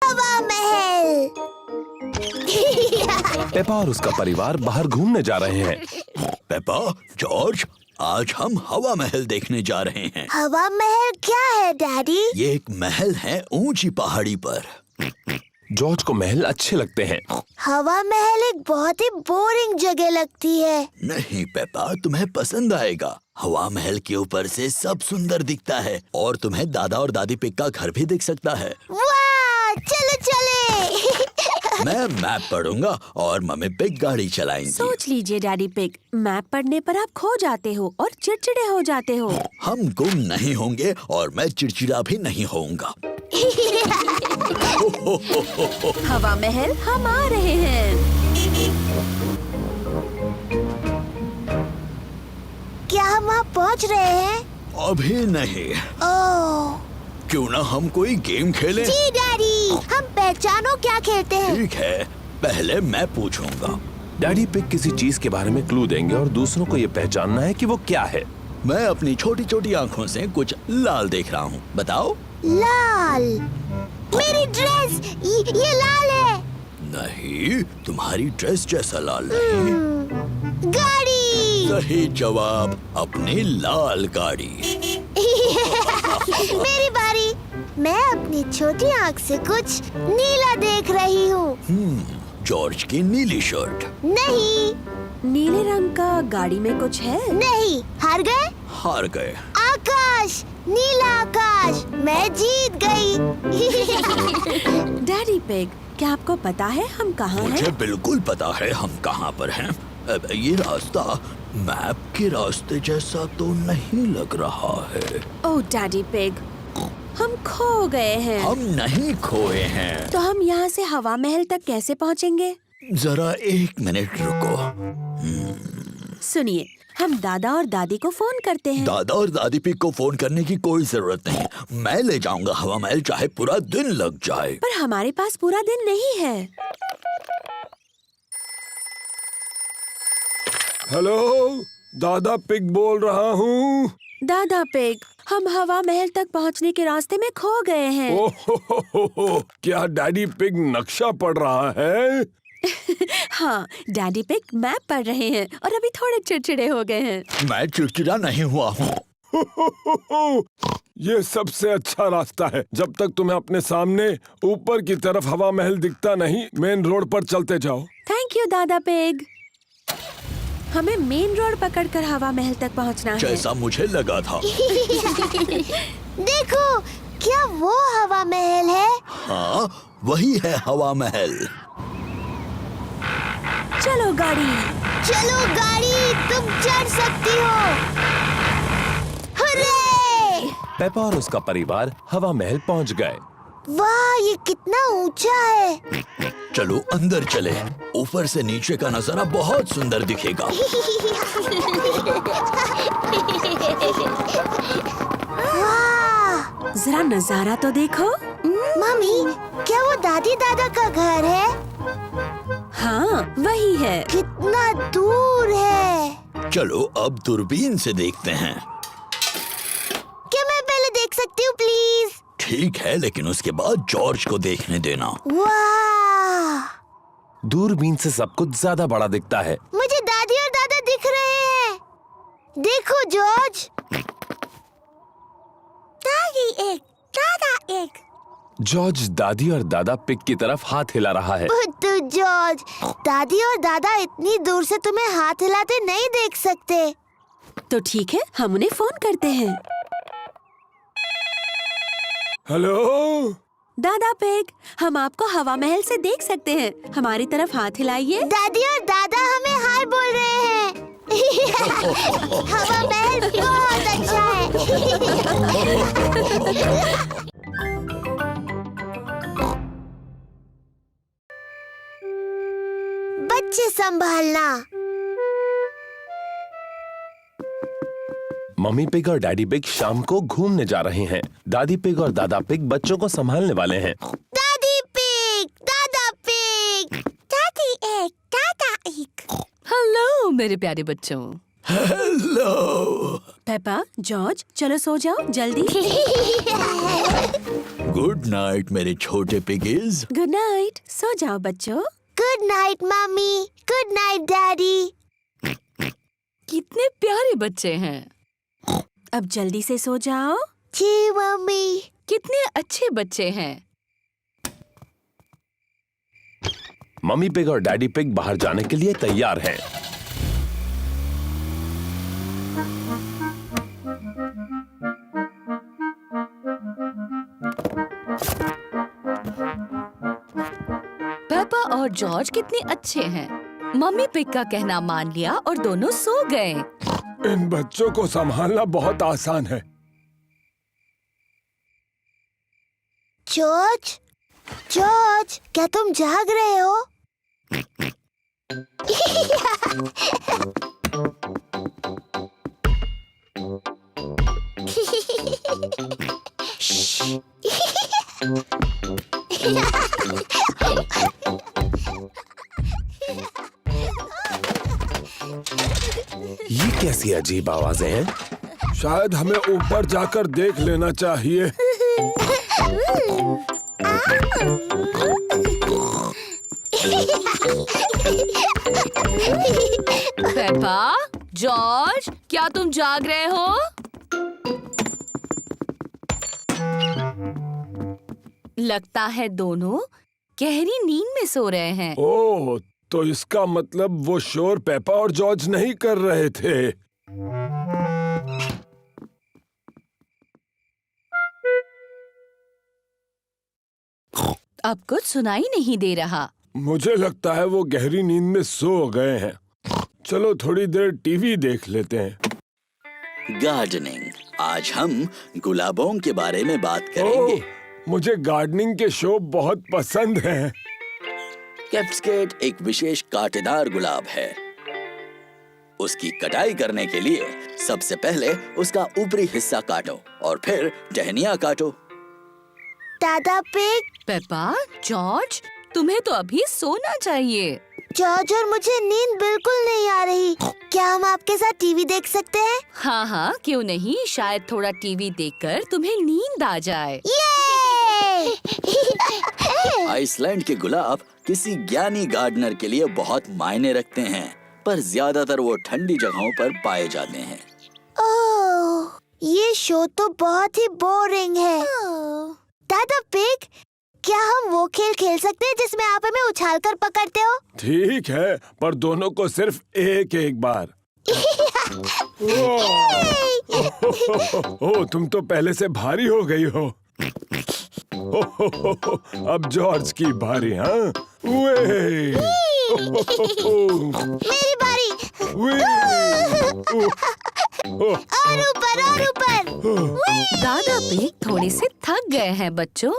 हवा महल। पेपा और उसका परिवार बाहर घूमने जा रहे हैं। पेपा, जॉर्ज, आज हम हवा महल देखने जा रहे हैं। हवा महल क्या है डैडी? ये एक महल है ऊंची पहाड़ी पर। जॉर्ज को महल अच्छे लगते हैं। हवा महल एक बहुत ही बोरिंग जगह लगती है। नहीं पेपा, तुम्हें पसंद आएगा। हवा महल के ऊपर से सब सुंदर दिखता है और तुम्हें दादा और दादी पिग का घर भी दिख सकता है। वाह, चलो चले। मैं मैप पढ़ूंगा और मम्मी पिग गाड़ी चलाएंगी। सोच लीजिए डैडी पिग, मैप पढ़ने पर आप खो जाते हो और चिड़चिड़े हो जाते हो। हम गुम नहीं होंगे और मैं चिड़चिड़ा भी नहीं होऊंगा। हवा महल हम आ रहे हैं। क्या हम वहाँ पहुँच रहे हैं? अभी नहीं। ओह क्यों ना हम कोई गेम खेलें? जी डैडी, हम पहचानो क्या खेलते हैं। ठीक है, पहले मैं पूछूंगा। डैडी पिग किसी चीज के बारे में क्लू देंगे और दूसरों को ये पहचानना है कि वो क्या है। मैं अपनी छोटी छोटी आँखों से कुछ लाल देख रहा हूँ। बताओ। लाल। मेरी ड्रेस, ये लाल है। नहीं, तुम्हारी ड्रेस जैसा लाल नहीं। गाड़ी। सही जवाब, अपनी लाल गाड़ी। मेरी बारी। मैं अपनी छोटी आँख से कुछ नीला देख रही हूँ। जॉर्ज की नीली शर्ट। नहीं नीले रंग का गाड़ी में कुछ है? नहीं, हार गए। हार गए। आकाश, नीला आकाश, मैं जीत गई। डैडी पिग, क्या आपको पता है हम कहाँ हैं? मुझे बिल्कुल पता है हम कहाँ पर हैं। अब ये रास्ता मैप के रास्ते जैसा तो नहीं लग रहा है। ओह डैडी पिग, हम खो गए हैं। हम नहीं खोए हैं। तो हम यहाँ से हवा महल तक कैसे पहुँचेंगे? जरा 1 मिनट रुको। सुनिए, हम दादा और दादी को फोन करते हैं। दादा और दादी पिग को फोन करने की कोई जरूरत नहीं। मैं ले जाऊंगा हवा महल, चाहे पूरा दिन लग जाए। पर हमारे पास पूरा दिन नहीं है। हेलो, दादा पिग बोल रहा हूँ। दादा पिग, हम हवा महल तक पहुँचने के रास्ते में खो गए हैं। ओह, क्या डैडी पिग नक्शा पढ़ रहा है? हाँ, डैडी पिग मैप पढ़ रहे हैं और अभी थोड़े चिड़चिड़े हो गए हैं। मैं चिड़चिड़ा नहीं हुआ हूँ। ये सबसे अच्छा रास्ता है। जब तक तुम्हें अपने सामने ऊपर की तरफ हवा महल दिखता नहीं, मेन रोड पर चलते जाओ। थैंक यू दादा पिग। हमें मेन रोड पकड़कर हवा महल तक पहुंचना है। जैसा मुझे लगा था। देखो, क्या वो हवा महल है? हाँ, वही है हवा महल। चलो गाड़ी। चलो गाड़ी, तुम चढ़ सकती हो। हुर्रे! पेपा और उसका परिवार हवा महल पहुंच गए। वाह, ये कितना ऊंचा है। चलो अंदर चले। ऊपर से नीचे का नजारा बहुत सुंदर दिखेगा। वाह! जरा नजारा तो देखो। मम्मी, क्या वो दादी दादा का घर है? हाँ, वही है। कितना दूर है। चलो अब दूरबीन से देखते हैं। क्या मैं पहले देख सकती हूँ प्लीज? ठीक है, लेकिन उसके बाद जॉर्ज को देखने देना। वाह! दूरबीन से सब कुछ ज्यादा बड़ा दिखता है। मुझे दादी और दादा दिख रहे हैं। देखो जॉर्ज। दादी एक, दादा एक। जॉर्ज दादी और दादा पिग की तरफ हाथ हिला रहा है। बुद्धू जॉर्ज, दादी और दादा इतनी दूर से तुम्हें हाथ हिलाते नहीं देख सकते। तो ठीक है, हम उन्हें फोन करते हैं। हेलो दादा पिग, हम आपको हवा महल से देख सकते हैं। हमारी तरफ हाथ हिलाइए। दादी और दादा हमें हाय बोल रहे हैं। हवा महल बहुत अच्छा है। बच्चे संभालना। मम्मी पिग और डैडी पिग शाम को घूमने जा रहे हैं। दादी पिग और दादा पिग बच्चों को संभालने वाले हैं। दादी पिग, दादा पिग, दादी एक, दादा एक। हेलो मेरे प्यारे बच्चों। हेलो। पेपा, जॉर्ज, चलो सो जाओ जल्दी। गुड नाइट मेरे छोटे पिगीज। Good night. सो जाओ बच्चों। Good night mummy, good night daddy. कितने प्यारे बच्चे हैं। अब जल्दी से सो जाओ। जी मम्मी। कितने अच्छे बच्चे हैं। मम्मी पिग और डैडी पिग बाहर जाने के लिए तैयार हैं। पेपा और जॉर्ज कितने अच्छे हैं। मम्मी पिग का कहना मान लिया और दोनों सो गए। इन बच्चों को संभालना बहुत आसान है। जॉर्ज, जॉर्ज, क्या तुम जाग रहे हो? ये कैसी अजीब आवाजें हैं? शायद हमें ऊपर जाकर देख लेना चाहिए। पेपा, जॉर्ज, क्या तुम जाग रहे हो? लगता है दोनों गहरी नींद में सो रहे हैं। ओह, तो इसका मतलब वो शोर पेपा और जॉर्ज नहीं कर रहे थे। अब कुछ सुनाई नहीं दे रहा। मुझे लगता है वो गहरी नींद में सो गए हैं। चलो थोड़ी देर टीवी देख लेते हैं। गार्डनिंग। आज हम गुलाबों के बारे में बात करेंगे। ओह, मुझे गार्डनिंग के शो बहुत पसंद हैं। कैप्सकेट एक विशेष कांटेदार गुलाब है। उसकी कटाई करने के लिए सबसे पहले उसका ऊपरी हिस्सा काटो और फिर टहनियाँ काटो। दादा पिग, पेपा, जॉर्ज, तुम्हें तो अभी सोना चाहिए। जॉर्ज और मुझे नींद बिल्कुल नहीं आ रही। क्या हम आपके साथ टीवी देख सकते हैं? हाँ हाँ, क्यों नहीं। शायद थोड़ा टीवी देखकर तुम्हें नींद आ जाए। ये! आइसलैंड के गुलाब किसी ज्ञानी गार्डनर के लिए बहुत मायने रखते हैं, पर ज्यादातर वो ठंडी जगहों पर पाए जाते हैं। ओह, ये शो तो बहुत ही बोरिंग है। दादा पिग, क्या हम वो खेल खेल सकते हैं जिसमें आप हमें उछाल कर पकड़ते हो? ठीक है, पर दोनों को सिर्फ एक एक बार। ओ, तुम तो पहले से भारी हो गई हो। अब जॉर्ज की बारी। हाँ, मेरी बारी। और ऊपर और ऊपर। दादा पिग थोड़े से थक गए हैं बच्चों।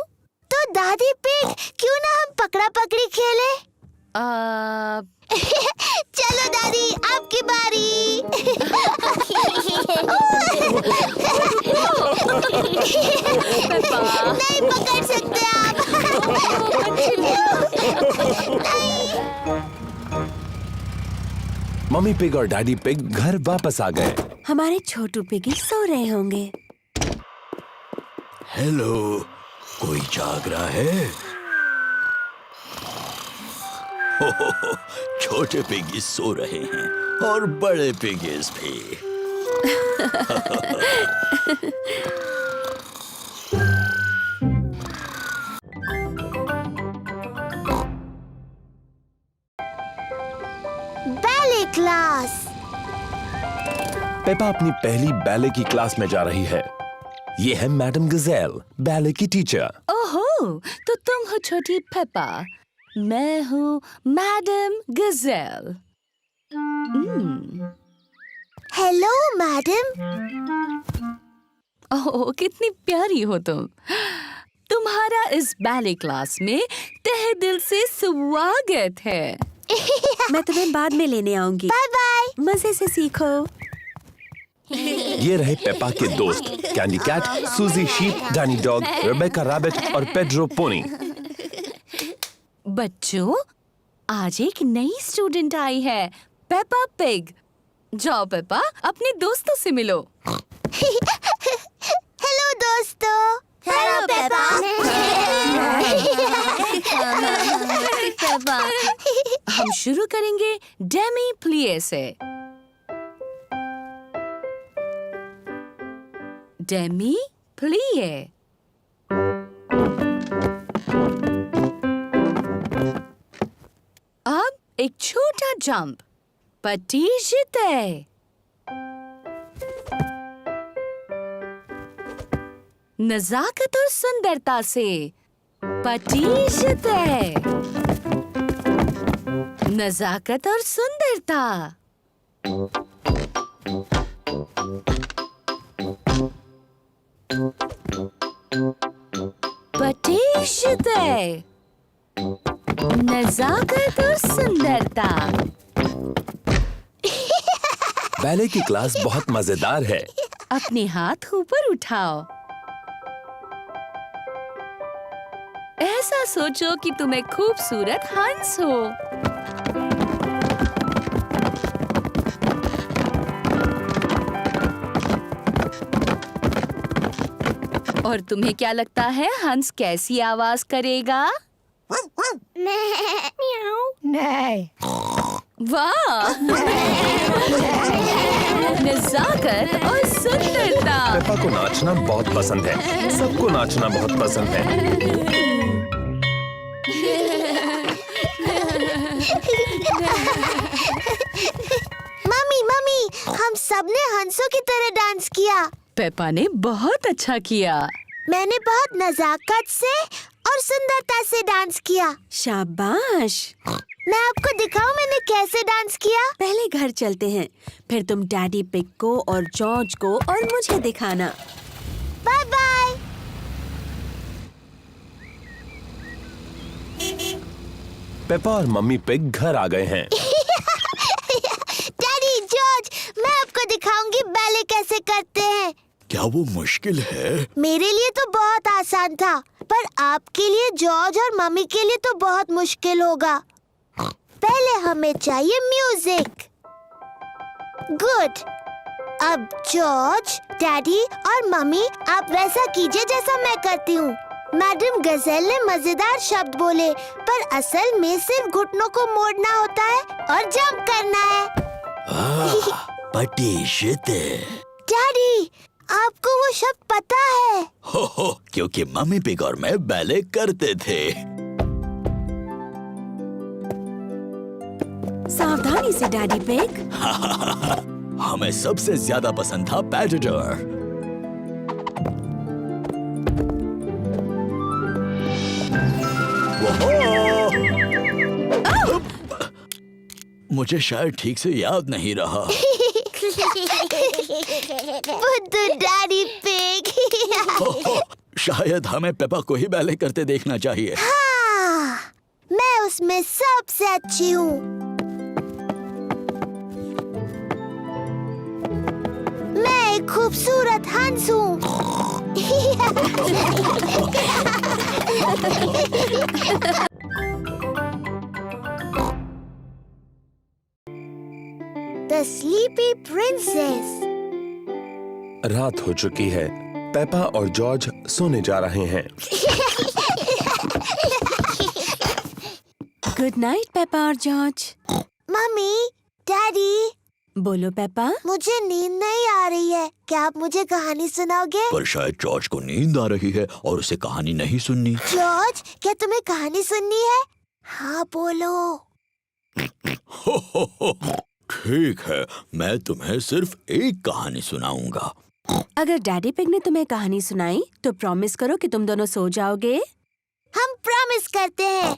तो दादी पिग, क्यों ना हम पकड़ा पकड़ी खेले? चलो दादी, आपकी बारी। नहीं पकड़ सकते आप। मम्मी पिग और डैडी पिग घर वापस आ गए। हमारे छोटू पिगी सो रहे होंगे। हेलो, कोई जाग रहा है? छोटे पिगीज सो रहे हैं और बड़े पिगीज भी। Ballet class. पेपा अपनी पहली बैले की क्लास में जा रही है। ये है मैडम गजेल, बैले की टीचर। ओहो, तो तुम हो छोटी पेपा, मैं हूँ मैडम गजेल। Hello madam. ओह, कितनी प्यारी हो तुम। तुम्हारा इस बैले क्लास में तहे दिल से स्वागत है। मैं तुम्हें बाद में लेने आऊंगी। Bye bye. मजे से सीखो। ये रहे पेपा के दोस्त, Candy Cat, Suzy Sheep, Danny Dog, Rebecca Rabbit और पेड्रो पोनी। बच्चों, आज एक नई स्टूडेंट आई है, पेपा पिग। जाओ पेपा, अपने दोस्तों से मिलो। हेलो दोस्तों। Hello Peppa. हम शुरू करेंगे डेमी प्लिए से। डेमी प्लिए। अब एक छोटा जंप, पटीशते। नजाकत और सुंदरता से, पटीशते। नजाकत और सुंदरता। पटीशते। नजाकत और सुंदरता। बैले की क्लास बहुत मजेदार है। अपने हाथ ऊपर उठाओ। ऐसा सोचो कि तुम एक खूबसूरत हंस हो। और तुम्हें क्या लगता है हंस कैसी आवाज करेगा? नहीं। वाह! नजाकत और सुंदरता। पेपा को नाचना बहुत पसंद है। सबको नाचना बहुत पसंद है। मम्मी, हम सबने हंसों की तरह डांस किया। पेपा ने बहुत अच्छा किया। मैंने बहुत नजाकत से और सुंदरता से डांस किया। शाबाश। मैं आपको दिखाऊं मैंने कैसे डांस किया? पहले घर चलते हैं, फिर तुम डैडी पिग को और जॉर्ज को और मुझे दिखाना। Bye bye. पेपा और मम्मी पिग घर आ गए हैं। डैडी, जॉर्ज, मैं आपको दिखाऊंगी बैले कैसे करते हैं। क्या वो मुश्किल है? मेरे लिए तो बहुत आसान था, पर आपके लिए, जॉर्ज और मम्मी के लिए तो बहुत मुश्किल होगा। पहले हमें चाहिए म्यूजिक। गुड। अब जॉर्ज, डैडी और मम्मी, आप वैसा कीजिए जैसा मैं करती हूँ। मैडम गजेल ने मजेदार शब्द बोले, पर असल में सिर्फ घुटनों को मोड़ना होता है और जंप करना है। पटीशते। डैडी, आपको वो शब्द पता है? हो, क्योंकि मम्मी पिग और मैं बैले करते थे। सावधानी से डैडी पिग। हमें सबसे ज्यादा पसंद था पैटेटर। मुझे शायद ठीक से याद नहीं रहा। बुद्धू डैडी पिग। शायद हमें पेपा को ही बैले करते देखना चाहिए। हाँ, मैं उसमें सबसे अच्छी हूँ। मैं एक खूबसूरत हंस हूँ। The Sleepy Princess। रात हो चुकी है। पेपा और जॉर्ज सोने जा रहे हैं। गुड नाइट पेपा और जॉर्ज। मम्मी, डैडी, बोलो पेपा। मुझे नींद नहीं आ रही है। क्या आप मुझे कहानी सुनाओगे? पर शायद जॉर्ज को नींद आ रही है और उसे कहानी नहीं सुननी। जॉर्ज, क्या तुम्हें कहानी सुननी है? हाँ बोलो। ठीक है, मैं तुम्हें सिर्फ एक कहानी सुनाऊंगा। अगर डैडी पिग ने तुम्हें कहानी सुनाई तो प्रॉमिस करो कि तुम दोनों सो जाओगे। हम प्रॉमिस करते हैं।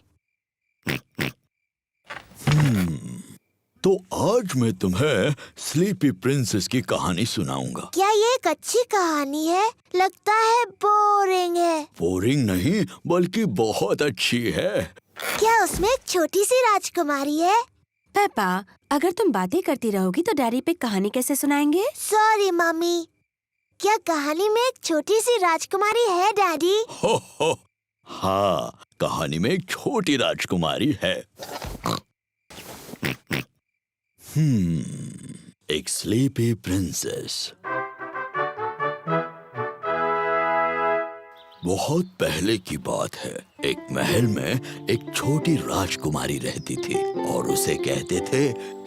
तो आज मैं तुम्हें स्लीपी प्रिंसेस की कहानी सुनाऊंगा। क्या ये एक अच्छी कहानी है? लगता है बोरिंग है। बोरिंग नहीं, बल्कि बहुत अच्छी है। क्या उसमें एक छोटी सी राजकुमारी है? पेपा, अगर तुम बातें करती रहोगी तो डैडी पिग कहानी कैसे सुनाएंगे? Sorry mummy. क्या कहानी में एक छोटी सी राजकुमारी है डैडी? हो हाँ, कहानी में एक छोटी राजकुमारी है। एक स्लीपी प्रिंसेस। बहुत पहले की बात है। एक महल में एक छोटी राजकुमारी रहती थी और उसे कहते थे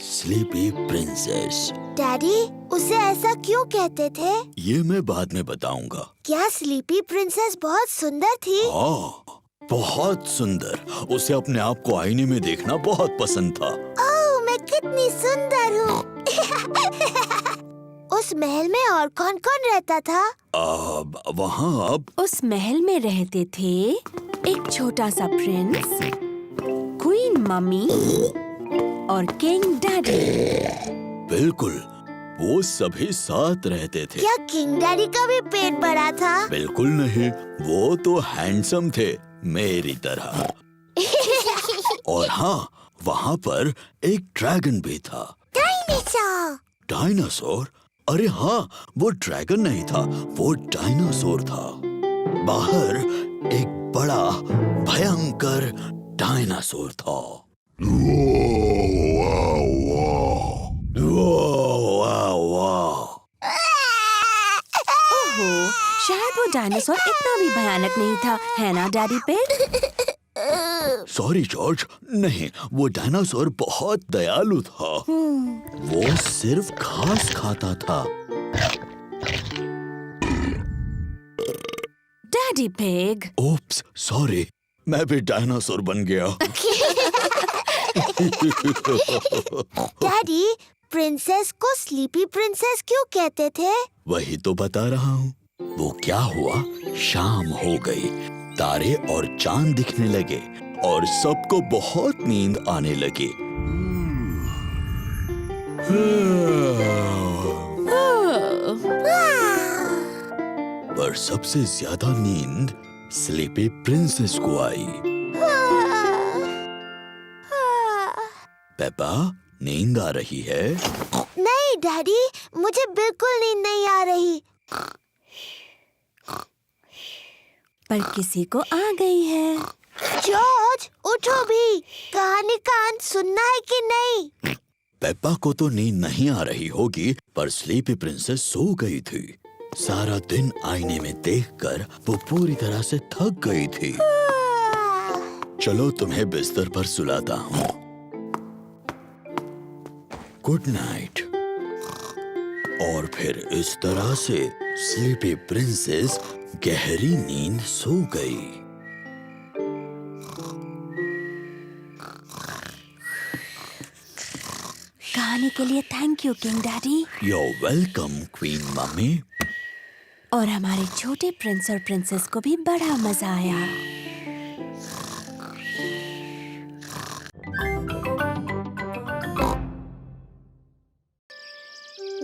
स्लीपी प्रिंसेस। डैडी, उसे ऐसा क्यों कहते थे? ये मैं बाद में बताऊंगा। क्या स्लीपी प्रिंसेस बहुत सुंदर थी? हाँ, बहुत सुंदर। उसे अपने आप को आईने में देखना बहुत पसंद था। ओह, मैं कितनी सुंदर हूँ। उस महल में और कौन कौन रहता था? वहाँ उस महल में रहते थे एक छोटा सा प्रिंस, क्वीन मम्मी और किंग डैडी। बिल्कुल, वो सभी साथ रहते थे। क्या किंग डैडी का भी पेट बड़ा था? बिल्कुल नहीं, वो तो हैंडसम थे मेरी तरह। और हाँ, वहाँ पर एक ड्रैगन भी था। डायनासोर। डायनासोर? अरे हाँ, वो ड्रैगन नहीं था, वो डायनासोर था। बाहर एक बड़ा भयंकर डायनासोर था। ओहो, शायद वो डायनासोर इतना भी भयानक नहीं था, है ना डैडी पिग? सॉरी जॉर्ज, नहीं, वो डायनासोर बहुत दयालु था। वो सिर्फ घास खाता था। Daddy pig. ओप्स, सॉरी, मैं भी डायनासोर बन गया। डैडी, प्रिंसेस को स्लीपी प्रिंसेस क्यों कहते थे? वही तो बता रहा हूँ। वो क्या हुआ, शाम हो गई, तारे और चांद दिखने लगे और सबको बहुत नींद आने लगी। पर सबसे ज्यादा नींद स्लीपी प्रिंसेस को आई। पेपा, नींद आ रही है? नहीं डैडी, मुझे बिल्कुल नींद नहीं आ रही। पर किसी को आ गई है। जॉर्ज, उठो भी। कहानी का अंत सुनना है कि नहीं? पेप्पा को तो नींद नहीं आ रही होगी, पर स्लीपी प्रिंसेस सो गई थी। सारा दिन आईने में देखकर वो पूरी तरह से थक गई थी। चलो तुम्हें बिस्तर पर सुलाता हूँ। Good night. और फिर इस तरह से स्लीपी प्रिंसेस गहरी नींद सो गई। पानी के लिए thank you king daddy. You're welcome, queen mummy. और हमारे छोटे प्रिंस और प्रिंसेस को भी बड़ा मजा आया।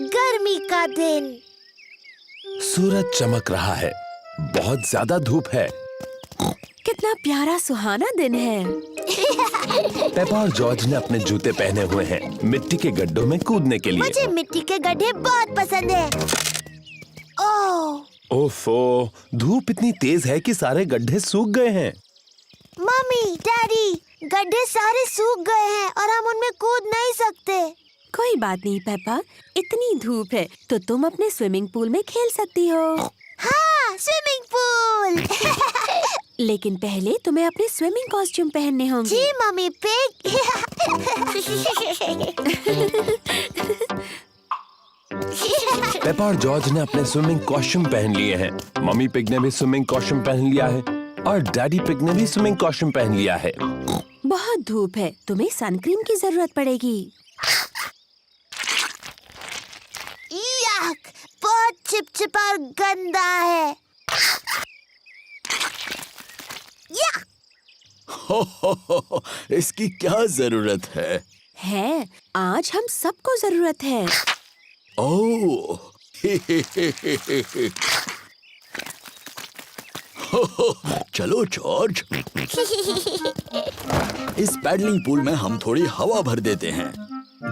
गर्मी का दिन। सूरज चमक रहा है, बहुत ज्यादा धूप है। कितना प्यारा सुहाना दिन है। पेपा और जॉर्ज ने अपने जूते पहने हुए हैं मिट्टी के गड्ढों में कूदने के लिए। मुझे मिट्टी के गड्ढे बहुत पसंद है। ओह ओफो, धूप इतनी तेज है कि सारे गड्ढे सूख गए हैं। मम्मी, डैडी, गड्ढे सारे सूख गए हैं और हम उनमें कूद नहीं सकते। कोई बात नहीं पेपा, इतनी धूप है तो तुम अपने स्विमिंग पूल में खेल सकती हो। हाँ, स्विमिंग पूल। लेकिन पहले तुम्हें अपने स्विमिंग कॉस्ट्यूम पहनने होंगे। जी मम्मी पिग। पेपा और जॉर्ज ने अपने स्विमिंग कॉस्ट्यूम पहन लिए हैं। मम्मी पिग ने भी स्विमिंग कॉस्ट्यूम पहन लिया है और डैडी पिग ने भी स्विमिंग कॉस्ट्यूम पहन लिया है। बहुत धूप है, तुम्हें सनक्रीम की जरूरत पड़ेगी। यक, बहुत चिपचिपा और गंदा है। इसकी क्या जरूरत है? है, आज हम सबको जरूरत है। ओह, चलो जॉर्ज, इस पैडलिंग पूल में हम थोड़ी हवा भर देते हैं।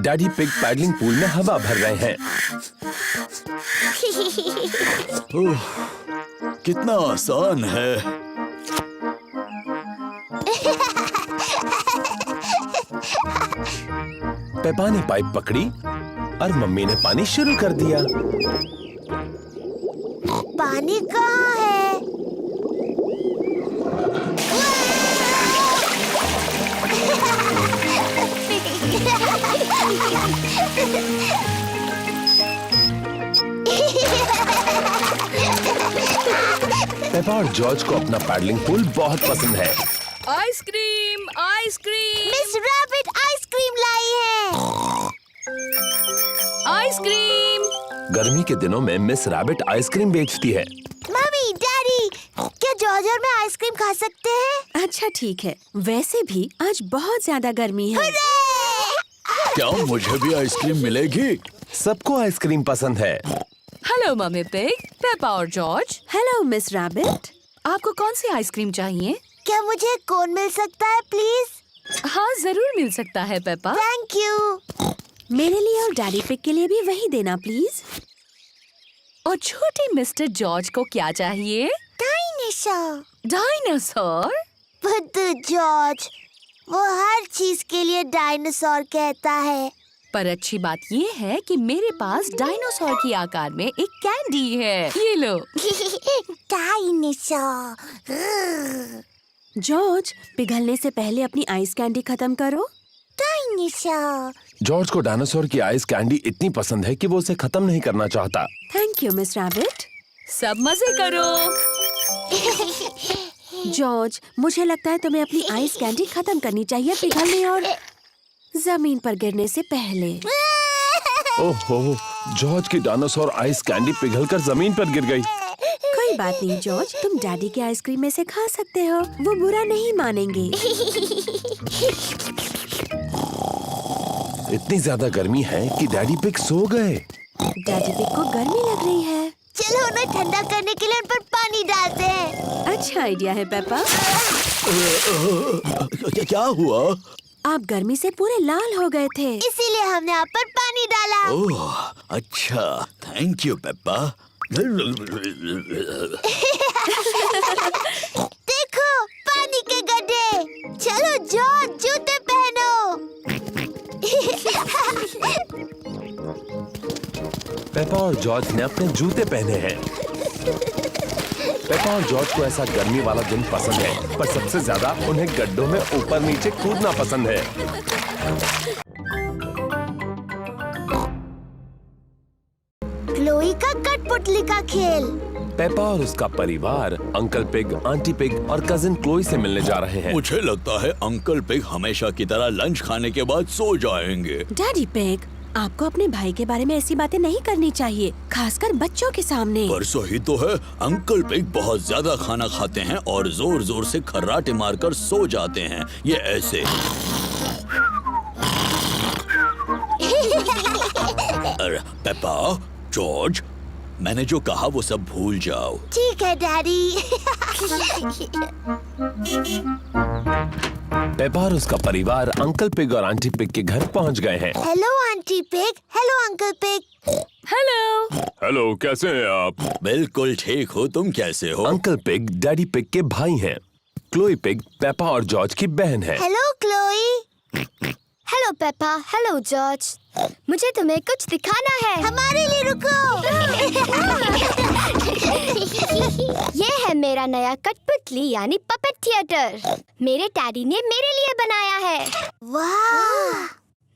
डैडी पिग पैडलिंग पूल में हवा भर रहे हैं। ओह, कितना आसान है। पेपा ने पाइप पकड़ी और मम्मी ने पानी शुरू कर दिया। पानी कहाँ है? पेपा और जॉर्ज को अपना पैडलिंग पूल बहुत पसंद है। Ice cream, ice cream, Miss Rabbit ice cream लाई है। आइसक्रीम। गर्मी के दिनों में मिस रैबिट आइसक्रीम बेचती है। मम्मी, डैडी, क्या जॉर्ज और मैं आइसक्रीम खा सकते हैं? अच्छा ठीक है, वैसे भी आज बहुत ज्यादा गर्मी है। क्या मुझे भी आइसक्रीम मिलेगी? सबको आइसक्रीम पसंद है। हेलो मम्मी पिग, पेपा और जॉर्ज। Hello miss rabbit. आपको कौन सी आइसक्रीम चाहिए? क्या मुझे कोन मिल सकता है प्लीज? हाँ, जरूर मिल सकता है पेपा। Thank you. मेरे लिए और डैडी पिग के लिए भी वही देना प्लीज। और छोटे मिस्टर जॉर्ज को क्या चाहिए? डायनासोर। डायनासोर? बुद्धू जॉर्ज, वो हर चीज के लिए डायनासोर कहता है। पर अच्छी बात ये है कि मेरे पास डायनासोर की आकार में एक कैंडी है। ये लो। डायनासोर। जॉर्ज, पिघलने से पहले अपनी आइस कैंडी खत्म करो। डायनासोर। जॉर्ज को डायनासोर की आइस कैंडी इतनी पसंद है कि वो उसे खत्म नहीं करना चाहता। Thank you miss rabbit. सब मजे करो। जॉर्ज, मुझे लगता है तुम्हें अपनी आइस कैंडी खत्म करनी चाहिए पिघलने और जमीन पर गिरने से पहले। ओहो, जॉर्ज की डायनासोर आइस कैंडी पिघलकर जमीन पर गिर गई। कोई बात नहीं जॉर्ज, तुम डैडी के आइसक्रीम में से खा सकते हो, वो बुरा नहीं मानेंगे। इतनी ज्यादा गर्मी है कि डैडी पिग सो गए। डैडी पिग को गर्मी लग रही है। चलो उन्हें ठंडा करने के लिए उन पर पानी डालते हैं। अच्छा आइडिया है पेपा। क्या हुआ? आप गर्मी से पूरे लाल हो गए थे। इसीलिए हमने आप पर पानी डाला। ओह, अच्छा, थैंक यू पेप्पा। देखो, पानी के गड्ढे। चलो जॉर्ज, जूते पहनो। पेपा और जॉर्ज ने अपने जूते पहने हैं। पेपा और जॉर्ज को ऐसा गर्मी वाला दिन पसंद है, पर सबसे ज्यादा उन्हें गड्ढों में ऊपर नीचे कूदना पसंद है। क्लोई का कठपुतली का खेल। पेपा और उसका परिवार अंकल पिग, आंटी पिग और कजिन क्लोई से मिलने जा रहे हैं। मुझे लगता है अंकल पिग हमेशा की तरह लंच खाने के बाद सो जाएंगे। डैडी पिग, आपको अपने भाई के बारे में ऐसी बातें नहीं करनी चाहिए, खासकर बच्चों के सामने। पर सही तो है, अंकल पिग बहुत ज्यादा खाना खाते हैं और जोर जोर से खर्राटे मारकर सो जाते हैं। ये ऐसे। अरे पेपा, जॉर्ज, मैंने जो कहा वो सब भूल जाओ। ठीक है डैडी। पेपा और उसका परिवार अंकल पिग और आंटी पिग के घर पहुंच गए हैं। Hello aunty pig, hello uncle pig. Hello. Hello, कैसे हैं आप? बिल्कुल ठीक हो, तुम कैसे हो? अंकल पिग डैडी पिग के भाई हैं। क्लोई पिग पेपा और जॉर्ज की बहन है। Hello Chloe. Hello Peppa, hello George. मुझे तुम्हें कुछ दिखाना है। हमारे लिए रुको। ये है मेरा नया कठपुतली यानी पपेट थिएटर। मेरे डैडी ने मेरे लिए बनाया है। वाह!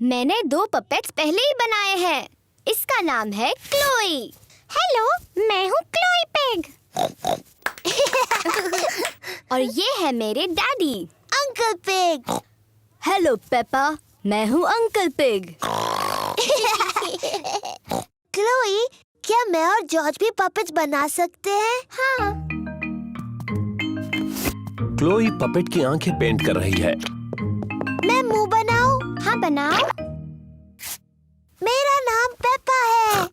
मैंने 2 पपेट्स पहले ही बनाए हैं। इसका नाम है क्लोई। हेलो, मैं हूँ क्लोई पिग। और ये है मेरे daddy uncle pig. Hello Peppa, मैं हूँ अंकल पिग। क्लोई, क्या मैं और जॉर्ज भी पपेट्स बना सकते हैं? हाँ। क्लोई पपेट की आंखें पेंट कर रही है। मैं मुंह बनाऊं? हाँ बनाओ। मेरा नाम पेपा है।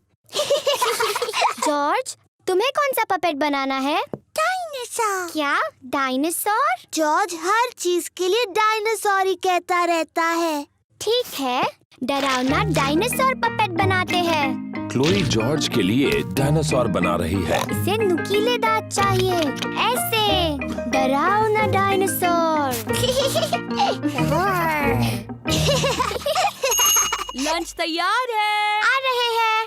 जॉर्ज, तुम्हें कौन सा पपेट बनाना है? डायनासोर। क्या डायनासोर? जॉर्ज हर चीज के लिए डायनासोर ही कहता रहता है। ठीक है, डरावना डायनासोर पपेट बनाते हैं। क्लोई जॉर्ज के लिए डायनासोर बना रही है। इसे नुकीले दांत चाहिए, ऐसे डरावना डायनासोर। लंच तैयार है। आ रहे हैं।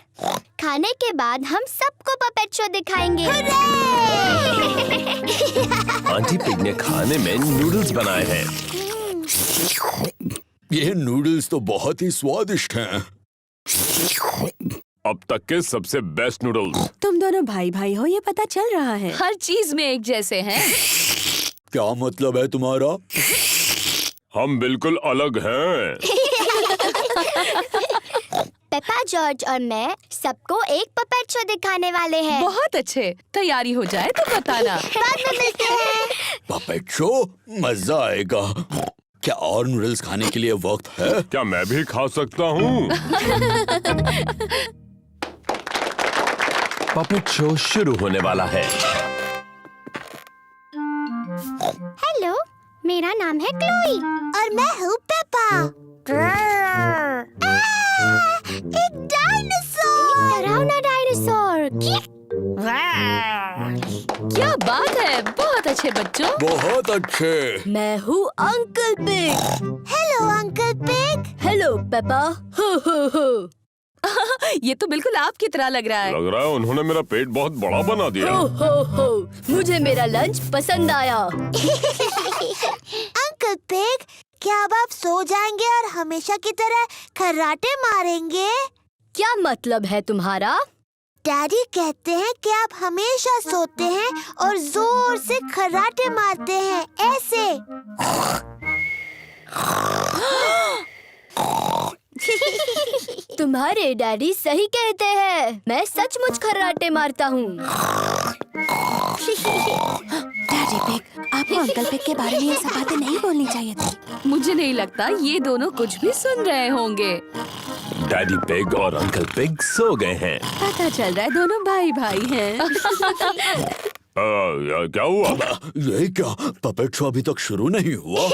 खाने के बाद हम सबको पपेट शो दिखाएंगे। आंटी पिग ने खाने में नूडल्स बनाए हैं। ये नूडल्स तो बहुत ही स्वादिष्ट हैं। अब तक के सबसे बेस्ट नूडल्स। तुम दोनों भाई भाई हो, ये पता चल रहा है। हर चीज में एक जैसे हैं। क्या मतलब है तुम्हारा? हम बिल्कुल अलग हैं। पेपा, जॉर्ज और मैं सबको एक पपेट शो दिखाने वाले हैं। बहुत अच्छे। तैयारी हो जाए तो बताना। बाद में मिलते हैं। Puppet show? मजा आएगा। क्या और नूडल्स खाने के लिए वक्त है? क्या मैं भी खा सकता हूँ? पपेट शो शुरू होने वाला है। हेलो, मेरा नाम है क्लोई और मैं हूँ पेपा। एक डायनासोर, डरावना डायनासोर। क्या बात है, बहुत अच्छे बच्चों। बहुत अच्छे। मैं हूँ uncle pig. Hello uncle pig. Hello Peppa. हो हो हो। ये तो बिल्कुल आपकी तरह लग रहा है। लग रहा है उन्होंने मेरा पेट बहुत बड़ा बना दिया। हो हो हो। मुझे मेरा लंच पसंद आया। अंकल पिग, क्या अब आप सो जाएंगे और हमेशा की तरह खर्राटे मारेंगे? क्या मतलब है तुम्हारा? डैडी कहते हैं कि आप हमेशा सोते हैं और जोर से खर्राटे मारते हैं, ऐसे। तुम्हारे डैडी सही कहते हैं। मैं सचमुच खर्राटे मारता हूँ। डैडी पिग, आपको अंकल पिग के बारे में ये सब बातें नहीं बोलनी चाहिए थी। मुझे नहीं लगता ये दोनों कुछ भी सुन रहे होंगे। डैडी पिग और अंकल पिग सो गए हैं। पता चल रहा है दोनों भाई भाई हैं। क्या हुआ? ये क्या? पपेट शो अभी तक शुरू नहीं हुआ?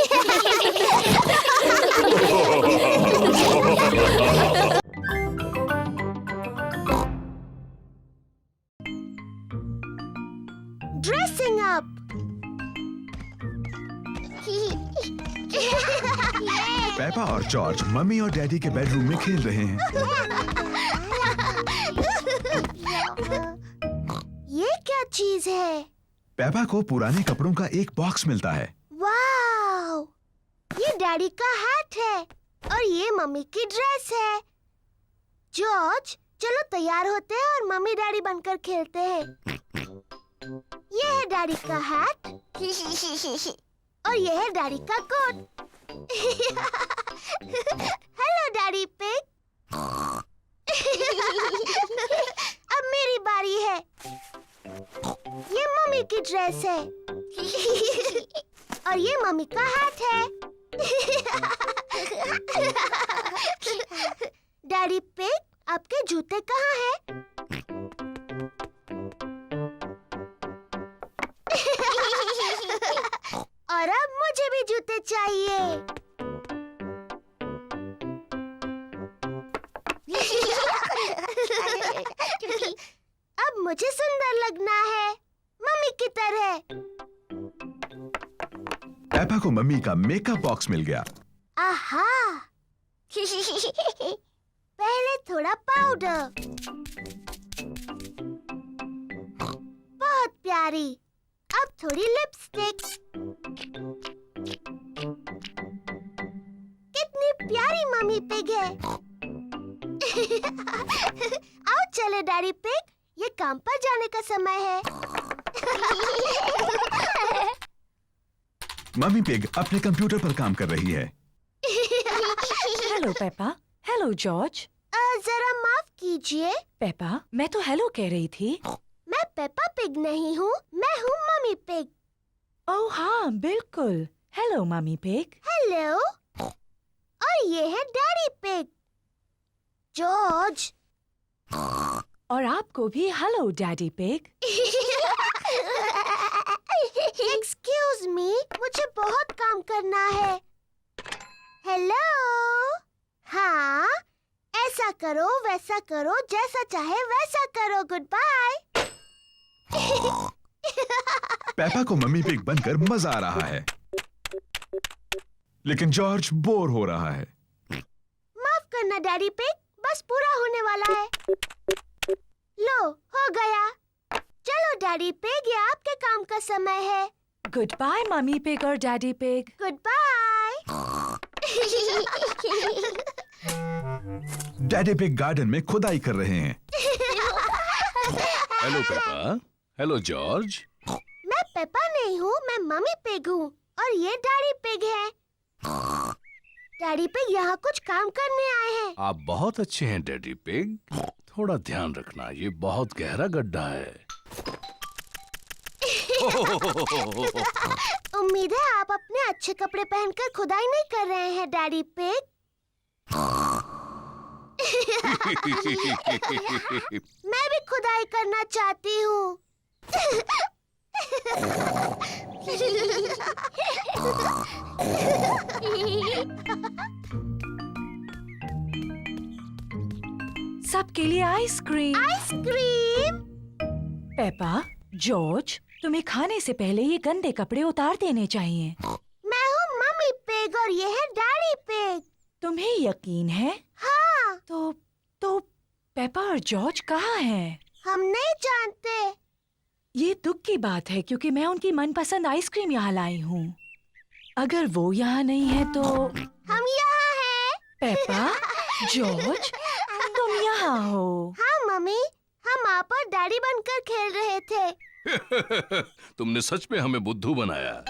Dressing up. पेपा और जॉर्ज मम्मी और डैडी के बेडरूम में खेल रहे हैं। ये क्या चीज है? पेपा को पुराने कपड़ों का एक बॉक्स मिलता है। वाव! ये डैडी का हैट है और ये मम्मी की ड्रेस है। जॉर्ज, चलो तैयार होते हैं और मम्मी डैडी बनकर खेलते हैं। ये है डैडी का हैट और ये है डैडी का कोट। Hello daddy pig. जैसे। और ये मम्मी का हाथ है। डैडी पिग, आपके जूते कहाँ हैं? और अब मुझे भी जूते चाहिए। अब मुझे सुंदर लगना है, मम्मी की तरह। पेपा को मम्मी का मेकअप बॉक्स मिल गया। आहा। पहले थोड़ा पाउडर। बहुत प्यारी। अब थोड़ी लिपस्टिक। कितनी प्यारी मम्मी पिग है। आओ चले डैडी पिग, ये काम पर जाने का समय है। मम्मी पिग अपने कंप्यूटर पर काम कर रही है। Hello Peppa. Hello George. जरा माफ कीजिए। पेपा, मैं तो हेलो कह रही थी। मैं पेपा पिग नहीं हूँ, मैं हूँ मम्मी पिग। ओह हाँ, बिल्कुल। Hello mummy pig. हेलो। और ये है डैडी पिग, जॉर्ज। और आपको भी hello daddy pig. Excuse me, मुझे बहुत काम करना है। हेलो। हाँ, ऐसा करो, वैसा करो, जैसा चाहे वैसा करो। Good bye. पेपा को मम्मी पिग बनकर मजा आ रहा है, लेकिन जॉर्ज बोर हो रहा है। माफ करना डैडी पिग, बस पूरा होने वाला है। लो, हो गया। चलो डैडी पिग, ये आपके काम का समय है। गुड बाय मम्मी पिग और Daddy Pig. Good bye. Daddy Pig garden में खुदाई कर रहे हैं। Hello Peppa. Hello George. मैं पेपा नहीं हूँ, मैं मम्मी पिग हूँ। और ये डैडी पिग है। डैडी पिग यहाँ कुछ काम करने आए हैं। आप बहुत अच्छे हैं डैडी पिग। थोड़ा ध्यान रखना, ये बहुत गहरा गड्ढा है। उम्मीद है आप अपने अच्छे कपड़े पहनकर खुदाई नहीं कर रहे हैं डैडी पिग। मैं भी खुदाई करना चाहती हूँ। सबके लिए आइसक्रीम। आइसक्रीम। पेपा, जॉर्ज, तुम्हें खाने से पहले ये गंदे कपड़े उतार देने चाहिए। मैं हूँ मम्मी पिग और ये है डैडी पिग। तुम्हें यकीन है? हाँ। तो पेपा और जॉर्ज कहाँ हैं? हम नहीं जानते। ये दुख की बात है क्योंकि मैं उनकी मनपसंद आइसक्रीम यहाँ लाई हूँ। अगर वो यहाँ नहीं है तो हम यहाँ हैं। पेपा, जॉर्ज, तुम यहाँ हो। हाँ मम्मी, हम आप और डैडी बनकर खेल रहे थे। तुमने सच में हमें बुद्धू बनाया।